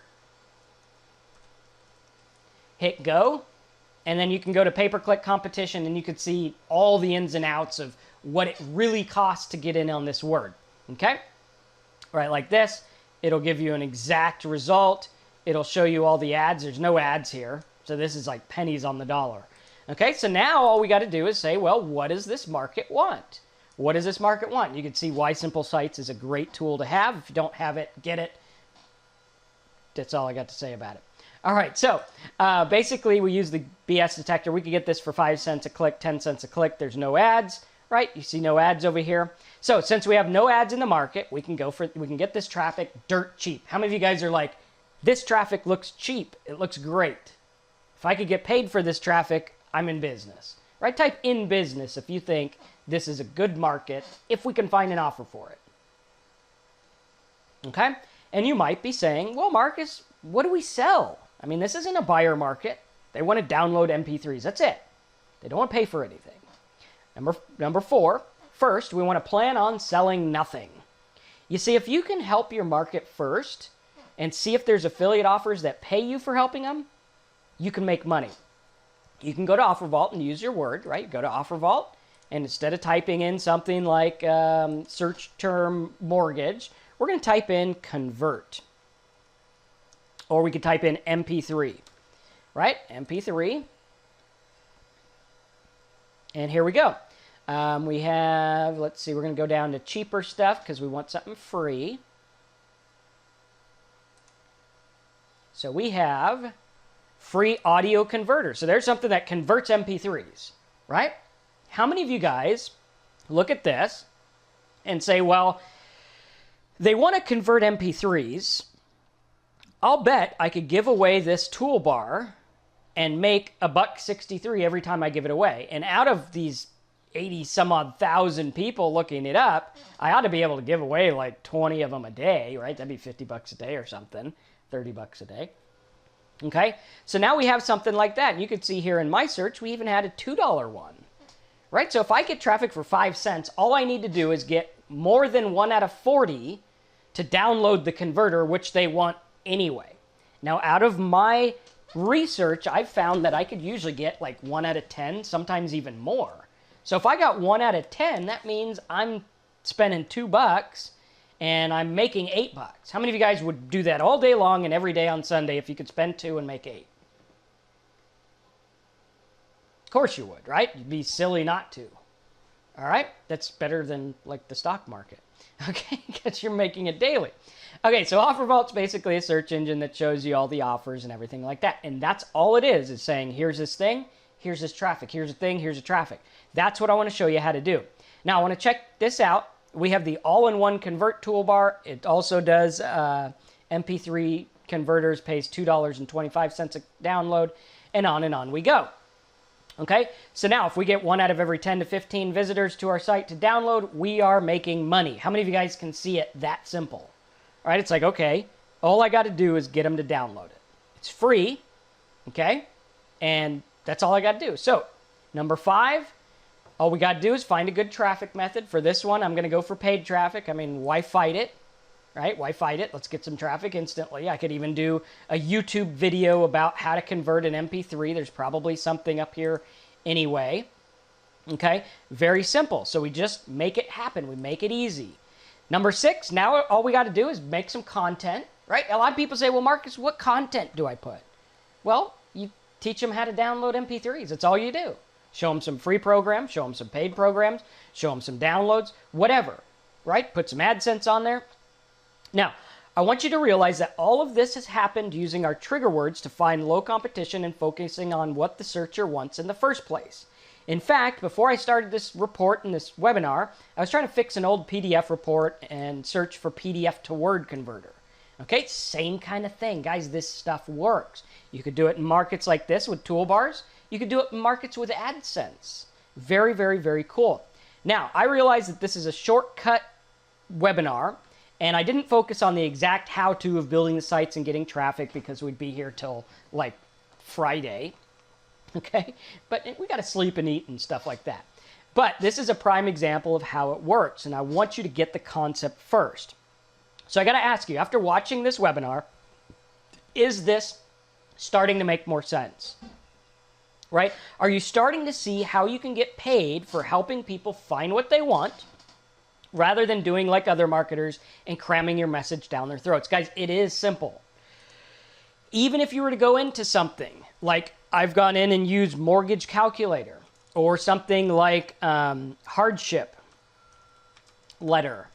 hit go, and then you can go to pay-per-click competition, and you can see all the ins and outs of what it really costs to get in on this word. Okay? Right, like this. It'll give you an exact result. It'll show you all the ads. There's no ads here, so this is like pennies on the dollar. Okay, so now all we got to do is say, well, what does this market want? What does this market want? You can see why Simple Sites is a great tool to have. If you don't have it, get it. That's all I got to say about it. All right, so basically we use the BS detector. We could get this for 5 cents a click, 10 cents a click. There's no ads, right? You see no ads over here. So since we have no ads in the market, we can get this traffic dirt cheap. How many of you guys are like, this traffic looks cheap. It looks great. If I could get paid for this traffic, I'm in business, right? Type in business if you think this is a good market, if we can find an offer for it. Okay? And you might be saying, well, Marcus, what do we sell? I mean, this isn't a buyer market. They want to download MP3s. That's it. They don't want to pay for anything. Number 4, first, we want to plan on selling nothing. You see, if you can help your market first and see if there's affiliate offers that pay you for helping them, you can make money. You can go to OfferVault and use your word, right? Go to OfferVault, and instead of typing in something like search term mortgage, we're going to type in convert. Or we could type in MP3, right? MP3. And here we go. We have, let's see, we're going to go down to cheaper stuff because we want something free. So we have free audio converter. So there's something that converts MP3s, right? How many of you guys look at this and say, well, they want to convert MP3s. I'll bet I could give away this toolbar and make $1.63 every time I give it away. And out of these 80 some odd thousand people looking it up, I ought to be able to give away like 20 of them a day, right? That'd be 50 bucks a day or something, 30 bucks a day. Okay, so now we have something like that. And you can see here in my search, we even had a $2 one, right? So if I get traffic for 5 cents, all I need to do is get more than 1 out of 40 to download the converter, which they want anyway. Now, out of my research, I've found that I could usually get like 1 out of 10, sometimes even more. So if I got 1 out of 10, that means I'm spending $2 and I'm making $8. How many of you guys would do that all day long and every day on Sunday if you could spend 2 and make 8? Of course you would, right? You'd be silly not to. All right? That's better than like the stock market. Okay? Because you're making it daily. Okay, so OfferVault's basically a search engine that shows you all the offers and everything like that. And that's all it is saying, here's this thing, here's this traffic, here's a thing, here's a traffic. That's what I want to show you how to do. Now, I want to check this out. We have the all-in-one convert toolbar. It also does MP3 converters, pays $2.25 a download, and on we go. Okay, so now if we get 1 out of every 10 to 15 visitors to our site to download, we are making money. How many of you guys can see it that simple? right? It's like, okay, all I got to do is get them to download it. It's free, okay? And that's all I got to do. So number 5, all we got to do is find a good traffic method. For this one, I'm going to go for paid traffic. I mean, why fight it, right? Why fight it? Let's get some traffic instantly. I could even do a YouTube video about how to convert an MP3. There's probably something up here anyway. Okay, very simple. So we just make it happen. We make it easy. Number 6, now all we got to do is make some content, right? A lot of people say, well, Marcus, what content do I put? Well, you teach them how to download MP3s. That's all you do. Show them some free programs, show them some paid programs, show them some downloads, whatever, right? Put some AdSense on there. Now, I want you to realize that all of this has happened using our trigger words to find low competition and focusing on what the searcher wants in the first place. In fact, before I started this report and this webinar, I was trying to fix an old PDF report and search for PDF to Word converter. Okay, same kind of thing. Guys, this stuff works. You could do it in markets like this with toolbars. You could do it in markets with AdSense. Very, very, very cool. Now, I realize that this is a shortcut webinar, and I didn't focus on the exact how-to of building the sites and getting traffic because we'd be here till like Friday. Okay, but we got to sleep and eat and stuff like that. But this is a prime example of how it works, and I want you to get the concept first. So I got to ask you, after watching this webinar, is this starting to make more sense? Right? Are you starting to see how you can get paid for helping people find what they want rather than doing like other marketers and cramming your message down their throats? Guys, it is simple. Even if you were to go into something like I've gone in and used mortgage calculator or something like hardship letter.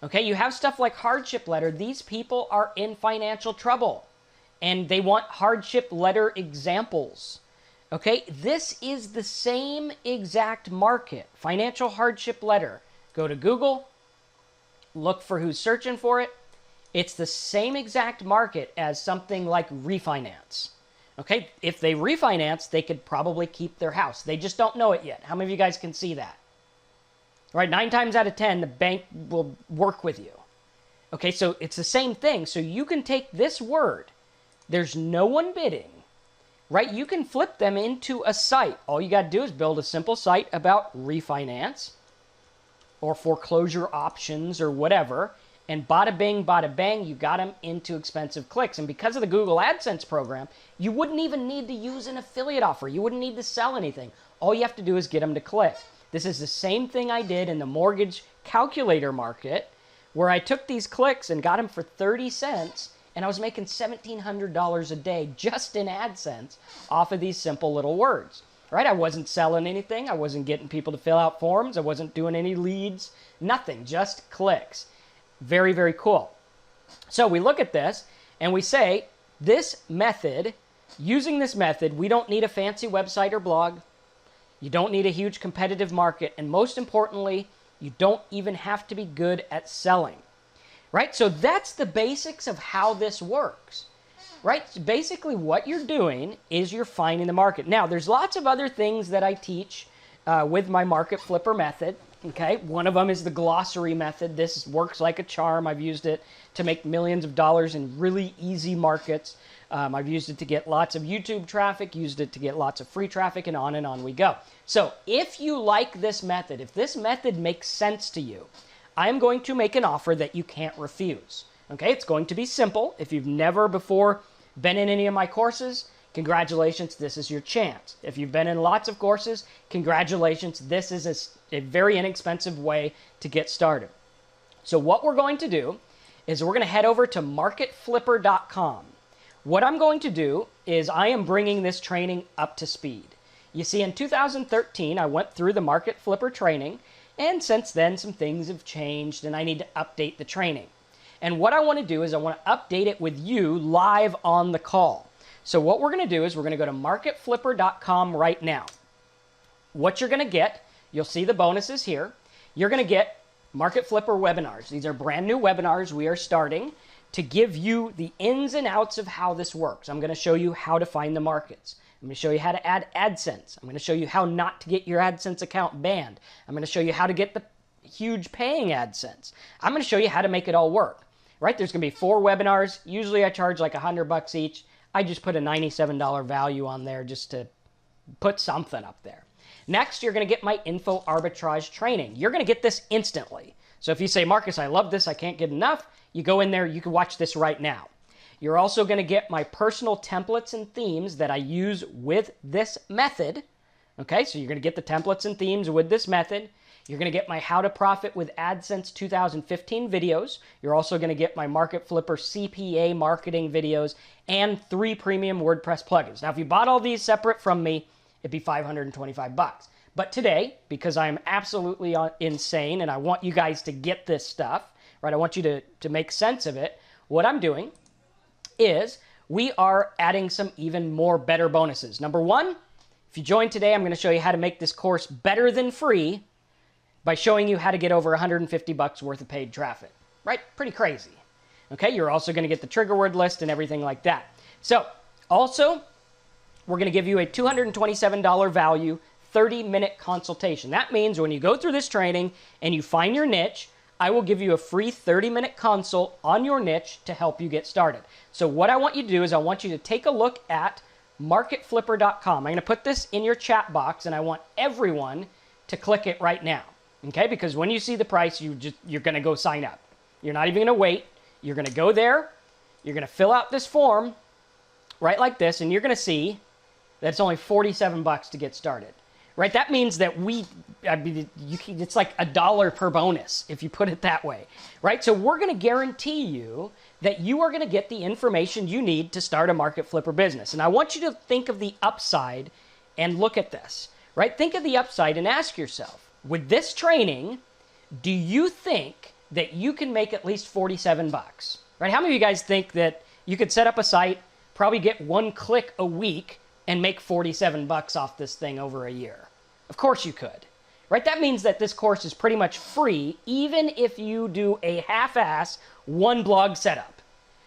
Okay, you have stuff like hardship letter. These people are in financial trouble and they want hardship letter examples. Okay, this is the same exact market, financial hardship letter. Go to Google, look for who's searching for it. It's the same exact market as something like refinance. Okay, if they refinance, they could probably keep their house. They just don't know it yet. How many of you guys can see that? Right, 9 times out of 10, the bank will work with you. Okay, so it's the same thing. So you can take this word. There's no one bidding. Right, you can flip them into a site. All you got to do is build a simple site about refinance or foreclosure options or whatever. And bada bing, you got them into expensive clicks. And because of the Google AdSense program, you wouldn't even need to use an affiliate offer. You wouldn't need to sell anything. All you have to do is get them to click. This is the same thing I did in the mortgage calculator market, where I took these clicks and got them for 30 cents, and I was making $1,700 a day just in AdSense off of these simple little words. Right? I wasn't selling anything. I wasn't getting people to fill out forms. I wasn't doing any leads. Nothing. Just clicks. Very, very cool. So we look at this and we say, this method, using this method, we don't need a fancy website or blog. You don't need a huge competitive market. And most importantly, you don't even have to be good at selling. Right? So that's the basics of how this works. Right? So basically what you're doing is you're finding the market. Now, there's lots of other things that I teach with my market flipper method. Okay, one of them is the glossary method. This works like a charm. I've used it to make millions of dollars in really easy markets. I've used it to get lots of YouTube traffic, used it to get lots of free traffic, and on we go. So if you like this method, if this method makes sense to you, I'm going to make an offer that you can't refuse. Okay, it's going to be simple. If you've never before been in any of my courses, congratulations, this is your chance. If you've been in lots of courses, congratulations, this is a very inexpensive way to get started. So what we're going to do is we're going to head over to marketflipper.com. What I'm going to do is I am bringing this training up to speed. You see, in 2013, I went through the Market Flipper training, and since then, some things have changed, and I need to update the training. And what I want to do is I want to update it with you live on the call. So what we're going to do is we're going to go to marketflipper.com right now. What you're going to get, you'll see the bonuses here. You're going to get Market Flipper webinars. These are brand new webinars we are starting to give you the ins and outs of how this works. I'm going to show you how to find the markets. I'm going to show you how to add AdSense. I'm going to show you how not to get your AdSense account banned. I'm going to show you how to get the huge paying AdSense. I'm going to show you how to make it all work. right? There's going to be 4 webinars. Usually I charge like $100 each. I just put a $97 value on there just to put something up there. Next, you're going to get my info arbitrage training. You're going to get this instantly. So if you say, Marcus, I love this, I can't get enough, you go in there, you can watch this right now. You're also going to get my personal templates and themes that I use with this method. Okay, so you're going to get the templates and themes with this method. You're going to get my How to Profit with AdSense 2015 videos. You're also going to get my Market Flipper CPA marketing videos and 3 premium WordPress plugins. Now, if you bought all these separate from me, it'd be $525. But today, because I'm absolutely insane and I want you guys to get this stuff, right? I want you to make sense of it. What I'm doing is we are adding some even more better bonuses. Number 1, if you join today, I'm going to show you how to make this course better than free by showing you how to get over $150 worth of paid traffic, right? Pretty crazy. Okay, you're also going to get the trigger word list and everything like that. So also, we're going to give you a $227 value 30-minute consultation. That means when you go through this training and you find your niche, I will give you a free 30-minute consult on your niche to help you get started. So what I want you to do is I want you to take a look at marketflipper.com. I'm going to put this in your chat box and I want everyone to click it right now. Okay, because when you see the price, you're going to go sign up. You're not even going to wait. You're going to go there. You're going to fill out this form right like this, and you're going to see that it's only $47 to get started. Right? That means that it's like $1 per bonus if you put it that way. Right? So we're going to guarantee you that you are going to get the information you need to start a Market Flipper business. And I want you to think of the upside and look at this. Right? Think of the upside and ask yourself, with this training, do you think that you can make at least $47? Right? How many of you guys think that you could set up a site, probably get 1 click a week, and make $47 off this thing over a year? Of course you could. Right? That means that this course is pretty much free, even if you do a half-ass 1 blog setup.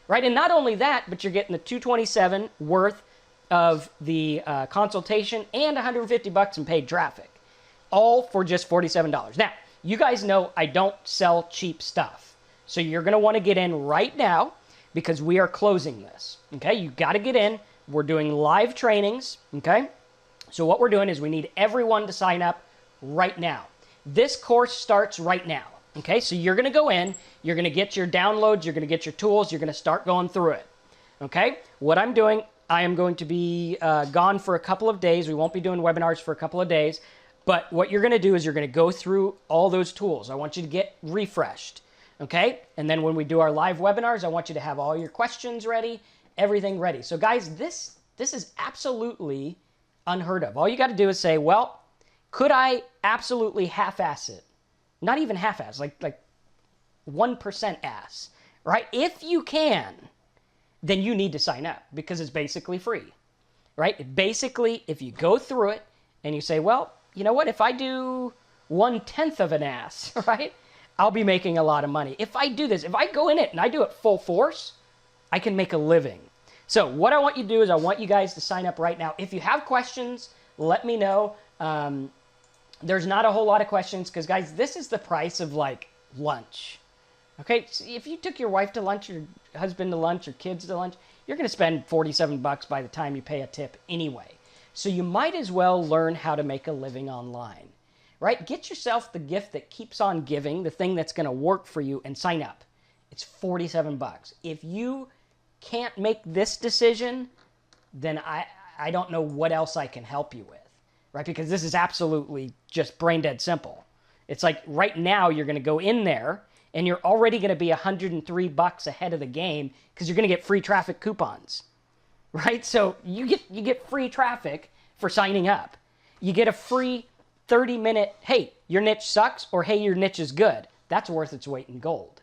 Right? And not only that, but you're getting the $227 worth of the consultation and $150 in paid traffic. All for just $47. Now, you guys know I don't sell cheap stuff. So you're going to want to get in right now because we are closing this. Okay? You got to get in. We're doing live trainings. Okay? So what we're doing is we need everyone to sign up right now. This course starts right now. Okay? So you're going to go in. You're going to get your downloads. You're going to get your tools. You're going to start going through it. Okay? What I'm doing, I am going to be gone for a couple of days. We won't be doing webinars for a couple of days. But what you're going to do is you're going to go through all those tools. I want you to get refreshed, okay? And then when we do our live webinars, I want you to have all your questions ready, everything ready. So guys, this is absolutely unheard of. All you got to do is say, well, could I absolutely half-ass it? Not even half-ass, like 1% ass, right? If you can, then you need to sign up because it's basically free, right? Basically, if you go through it and you say, well, you know what? If I do 1/10 of an ass, right, I'll be making a lot of money. If I do this, if I go in it and I do it full force, I can make a living. So what I want you to do is I want you guys to sign up right now. If you have questions, let me know. There's not a whole lot of questions because, guys, this is the price of, like, lunch. Okay? So if you took your wife to lunch, your husband to lunch, your kids to lunch, you're going to spend $47 by the time you pay a tip anyway. So you might as well learn how to make a living online, right? Get yourself the gift that keeps on giving, the thing that's going to work for you, and sign up. It's $47. If you can't make this decision, then I don't know what else I can help you with, right? Because this is absolutely just brain dead simple. It's like right now you're going to go in there and you're already going to be $103 ahead of the game because you're going to get free traffic coupons. Right? So you get free traffic for signing up. You get a free 30-minute, hey, your niche sucks, or hey, your niche is good. That's worth its weight in gold.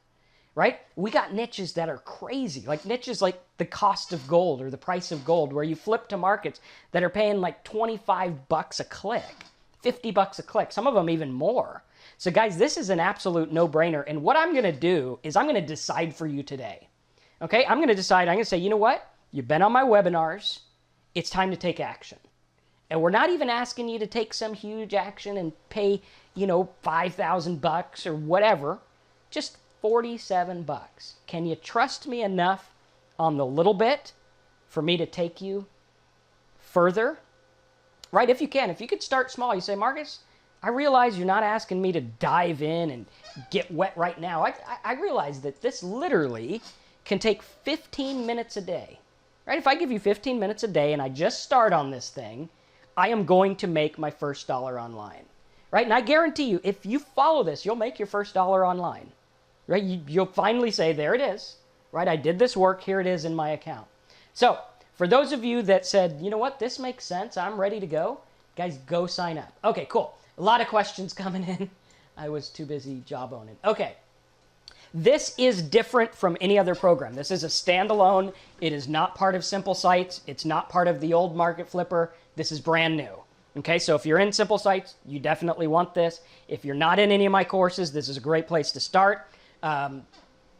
Right? We got niches that are crazy. Like niches like the cost of gold or the price of gold, where you flip to markets that are paying like $25 a click, $50 a click, some of them even more. So guys, this is an absolute no-brainer. And what I'm going to do is I'm going to decide for you today. Okay? I'm going to decide, I'm going to say, you know what? You've been on my webinars. It's time to take action. And we're not even asking you to take some huge action and pay, $5,000 or whatever. Just 47 bucks. Can you trust me enough on the little bit for me to take you further? Right? If you can. If you could start small. You say, Marcus, I realize you're not asking me to dive in and get wet right now. I realize that this literally can take 15 minutes a day. Right? If I give you 15 minutes a day and I just start on this thing, I am going to make my first dollar online. Right? And I guarantee you, if you follow this, you'll make your first dollar online. Right? You'll finally say, there it is. Right? I did this work. Here it is in my account. So, for those of you that said, you know what, this makes sense, I'm ready to go, guys, go sign up. Okay, cool. A lot of questions coming in. I was too busy job owning. Okay. This is different from any other program. This is a standalone. It is not part of Simple Sites. It's not part of the old Market Flipper. This is brand new. Okay, so if you're in Simple Sites, you definitely want this. If you're not in any of my courses, this is a great place to start.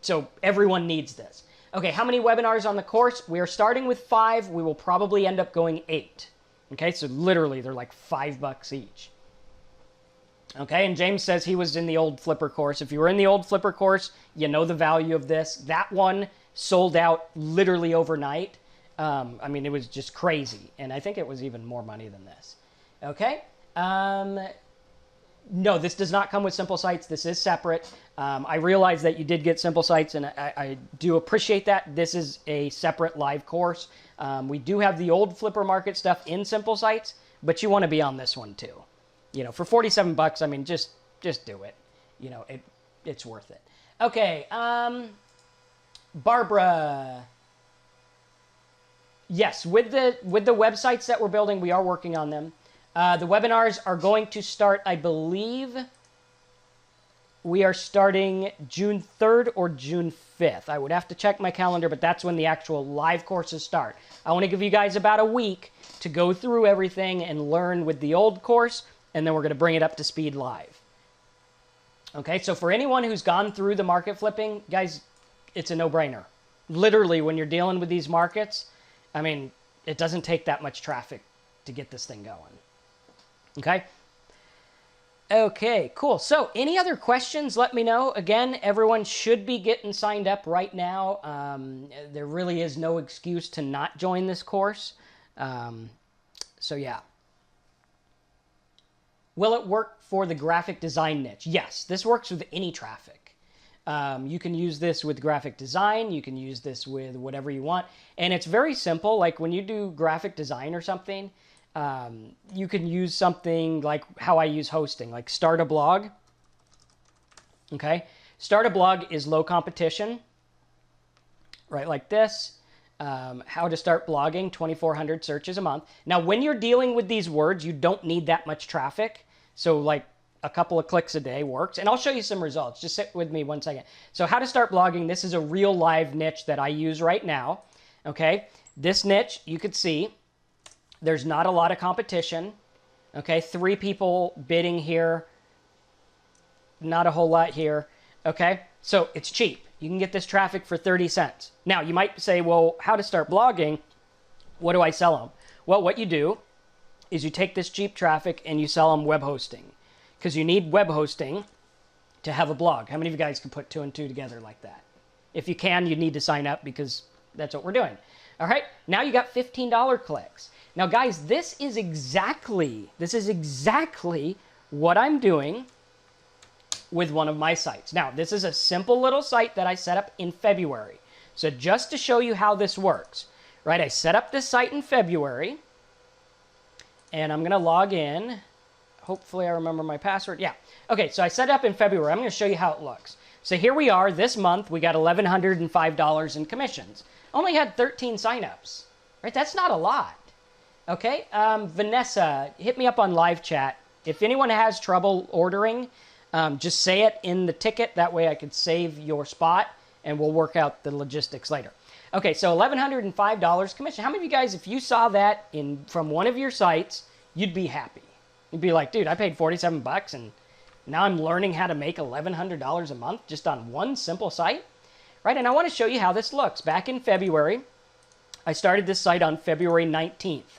So everyone needs this. Okay, how many webinars on the course? We are starting with 5. We will probably end up going 8. Okay, so literally they're like $5 each. Okay, and James says he was in the old Flipper course. If you were in the old Flipper course, you know the value of this. That one sold out literally overnight. I mean, it was just crazy. And I think it was even more money than this. Okay. No, this does not come with Simple Sites. This is separate. I realize that you did get Simple Sites, and I do appreciate that. This is a separate live course. We do have the old Flipper Market stuff in Simple Sites, but you want to be on this one too. You know, for 47 bucks, I mean, just do it. You know, it's worth it. Okay, Barbara. Yes, with the websites that we're building, we are working on them. The webinars are going to start, I believe, we are starting June 3rd or June 5th. I would have to check my calendar, but that's when the actual live courses start. I want to give you guys about a week to go through everything and learn with the old course, and then we're going to bring it up to speed live. Okay, so for anyone who's gone through the market flipping, guys, it's a no-brainer. Literally, when you're dealing with these markets, I mean, it doesn't take that much traffic to get this thing going. Okay? Okay, cool. So, any other questions, let me know. Again, everyone should be getting signed up right now. There really is no excuse to not join this course. So, yeah. Will it work for the graphic design niche? Yes, this works with any traffic. You can use this with graphic design. You can use this with whatever you want. And it's very simple. Like when you do graphic design or something, you can use something like how I use hosting, like start a blog. Okay. Start a blog is low competition, right? Like this. How to start blogging, 2,400 searches a month. Now, when you're dealing with these words, you don't need that much traffic. So like a couple of clicks a day works. And I'll show you some results. Just sit with me one second. So how to start blogging. This is a real live niche that I use right now. Okay. This niche, you could see there's not a lot of competition. Okay. 3 people bidding here. Not a whole lot here. Okay. So it's cheap. You can get this traffic for 30 cents. Now, you might say, well, how to start blogging? What do I sell them? Well, what you do is you take this cheap traffic and you sell them web hosting, because you need web hosting to have a blog. How many of you guys can put 2 and 2 together like that? If you can, you need to sign up because that's what we're doing. All right, now you got $15 clicks. Now, guys, this is exactly what I'm doing with one of my sites. Now, this is a simple little site that I set up in February. So just to show you how this works, right? I set up this site in February, and I'm going to log in. Hopefully I remember my password. Yeah. Okay, so I set it up in February. I'm going to show you how it looks. So here we are. This month, we got $1,105 in commissions. Only had 13 signups, right? That's not a lot. Okay, Vanessa, hit me up on live chat. If anyone has trouble ordering, just say it in the ticket. That way I could save your spot, and we'll work out the logistics later. Okay, so $1,105 commission. How many of you guys, if you saw that from one of your sites, you'd be happy? You'd be like, dude, I paid 47 bucks, and now I'm learning how to make $1,100 a month just on one simple site, right? And I want to show you how this looks. Back in February, I started this site on February 19th.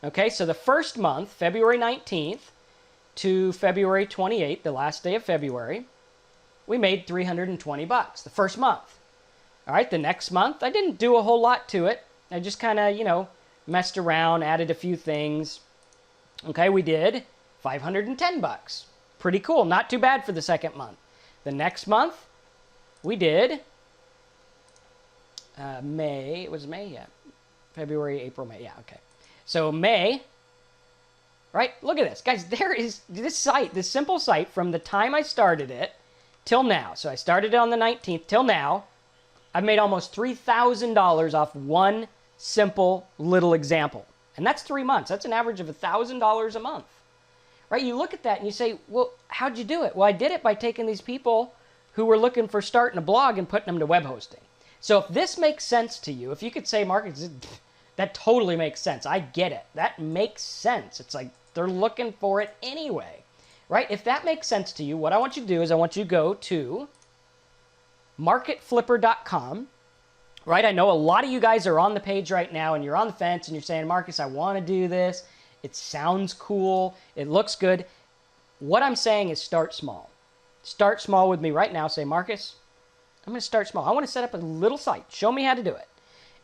Okay, so the first month, February 19th, to February 28th, the last day of February, we made 320 bucks the first month. All right, the next month, I didn't do a whole lot to it. I just kind of, messed around, added a few things. Okay, we did 510 bucks. Pretty cool. Not too bad for the second month. The next month, we did May. It was May, yeah. February, April, May. Yeah, okay. So May, right? Look at this. Guys, there is this site, this simple site from the time I started it till now. So I started it on the 19th till now. I've made almost $3,000 off one simple little example. And that's 3 months. That's an average of $1,000 a month. Right? You look at that and you say, well, how'd you do it? Well, I did it by taking these people who were looking for starting a blog and putting them to web hosting. So if this makes sense to you, if you could say, Marcus, that totally makes sense. I get it. That makes sense. It's like they're looking for it anyway. Right? If that makes sense to you, what I want you to do is I want you to go to marketflipper.com. Right? I know a lot of you guys are on the page right now and you're on the fence and you're saying, Marcus, I want to do this. It sounds cool. It looks good. What I'm saying is start small. Start small with me right now. Say, Marcus, I'm going to start small. I want to set up a little site. Show me how to do it.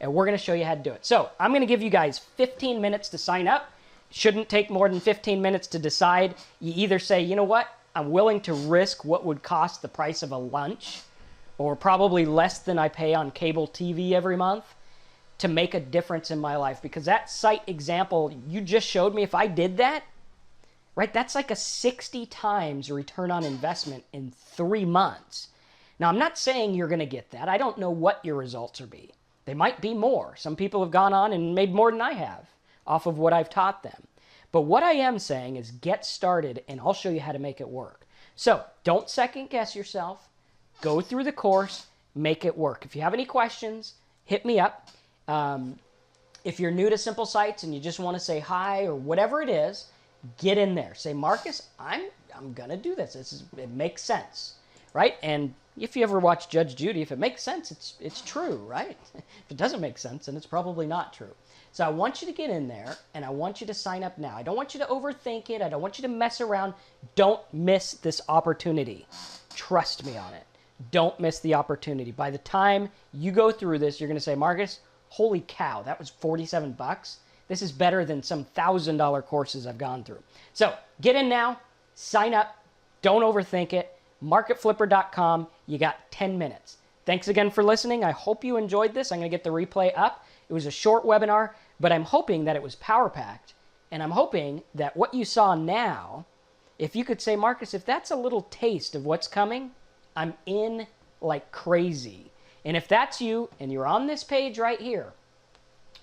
And we're going to show you how to do it. So I'm going to give you guys 15 minutes to sign up. Shouldn't take more than 15 minutes to decide. You either say, you know what? I'm willing to risk what would cost the price of a lunch, or probably less than I pay on cable TV every month, to make a difference in my life. Because that site example you just showed me, if I did that, right, that's like a 60 times return on investment in 3 months. Now, I'm not saying you're going to get that. I don't know what your results will be. They might be more. Some people have gone on and made more than I have off of what I've taught them. But what I am saying is get started, and I'll show you how to make it work. So don't second guess yourself. Go through the course, make it work. If you have any questions, hit me up. If you're new to Simple Sites and you just want to say hi or whatever it is, get in there. Say, Marcus, I'm going to do this. It makes sense, right? And if you ever watch Judge Judy, if it makes sense, it's true, right? If it doesn't make sense, then it's probably not true. So I want you to get in there, and I want you to sign up now. I don't want you to overthink it. I don't want you to mess around. Don't miss this opportunity. Trust me on it. Don't miss the opportunity. By the time you go through this, you're going to say, Marcus, holy cow, that was 47 bucks. This is better than some $1,000 courses I've gone through. So get in now, sign up, don't overthink it. Marketflipper.com, you got 10 minutes. Thanks again for listening. I hope you enjoyed this. I'm going to get the replay up. It was a short webinar, but I'm hoping that it was power-packed, and I'm hoping that what you saw now, if you could say, Marcus, if that's a little taste of what's coming, I'm in like crazy. And if that's you, and you're on this page right here,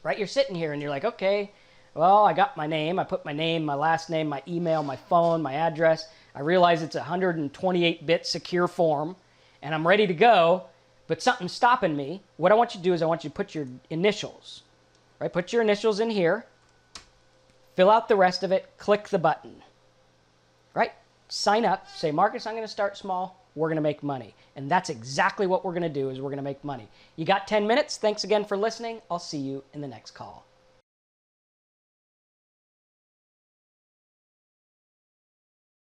right, you're sitting here and you're like, okay, well, I got my name. I put my name, my last name, my email, my phone, my address. I realize it's a 128-bit secure form, and I'm ready to go, but something's stopping me. What I want you to do is I want you to put your initials, right? Put your initials in here, fill out the rest of it, click the button, right? Sign up, say, Marcus, I'm going to start small. We're going to make money. And that's exactly what we're going to do, is we're going to make money. You got 10 minutes. Thanks again for listening. I'll see you in the next call.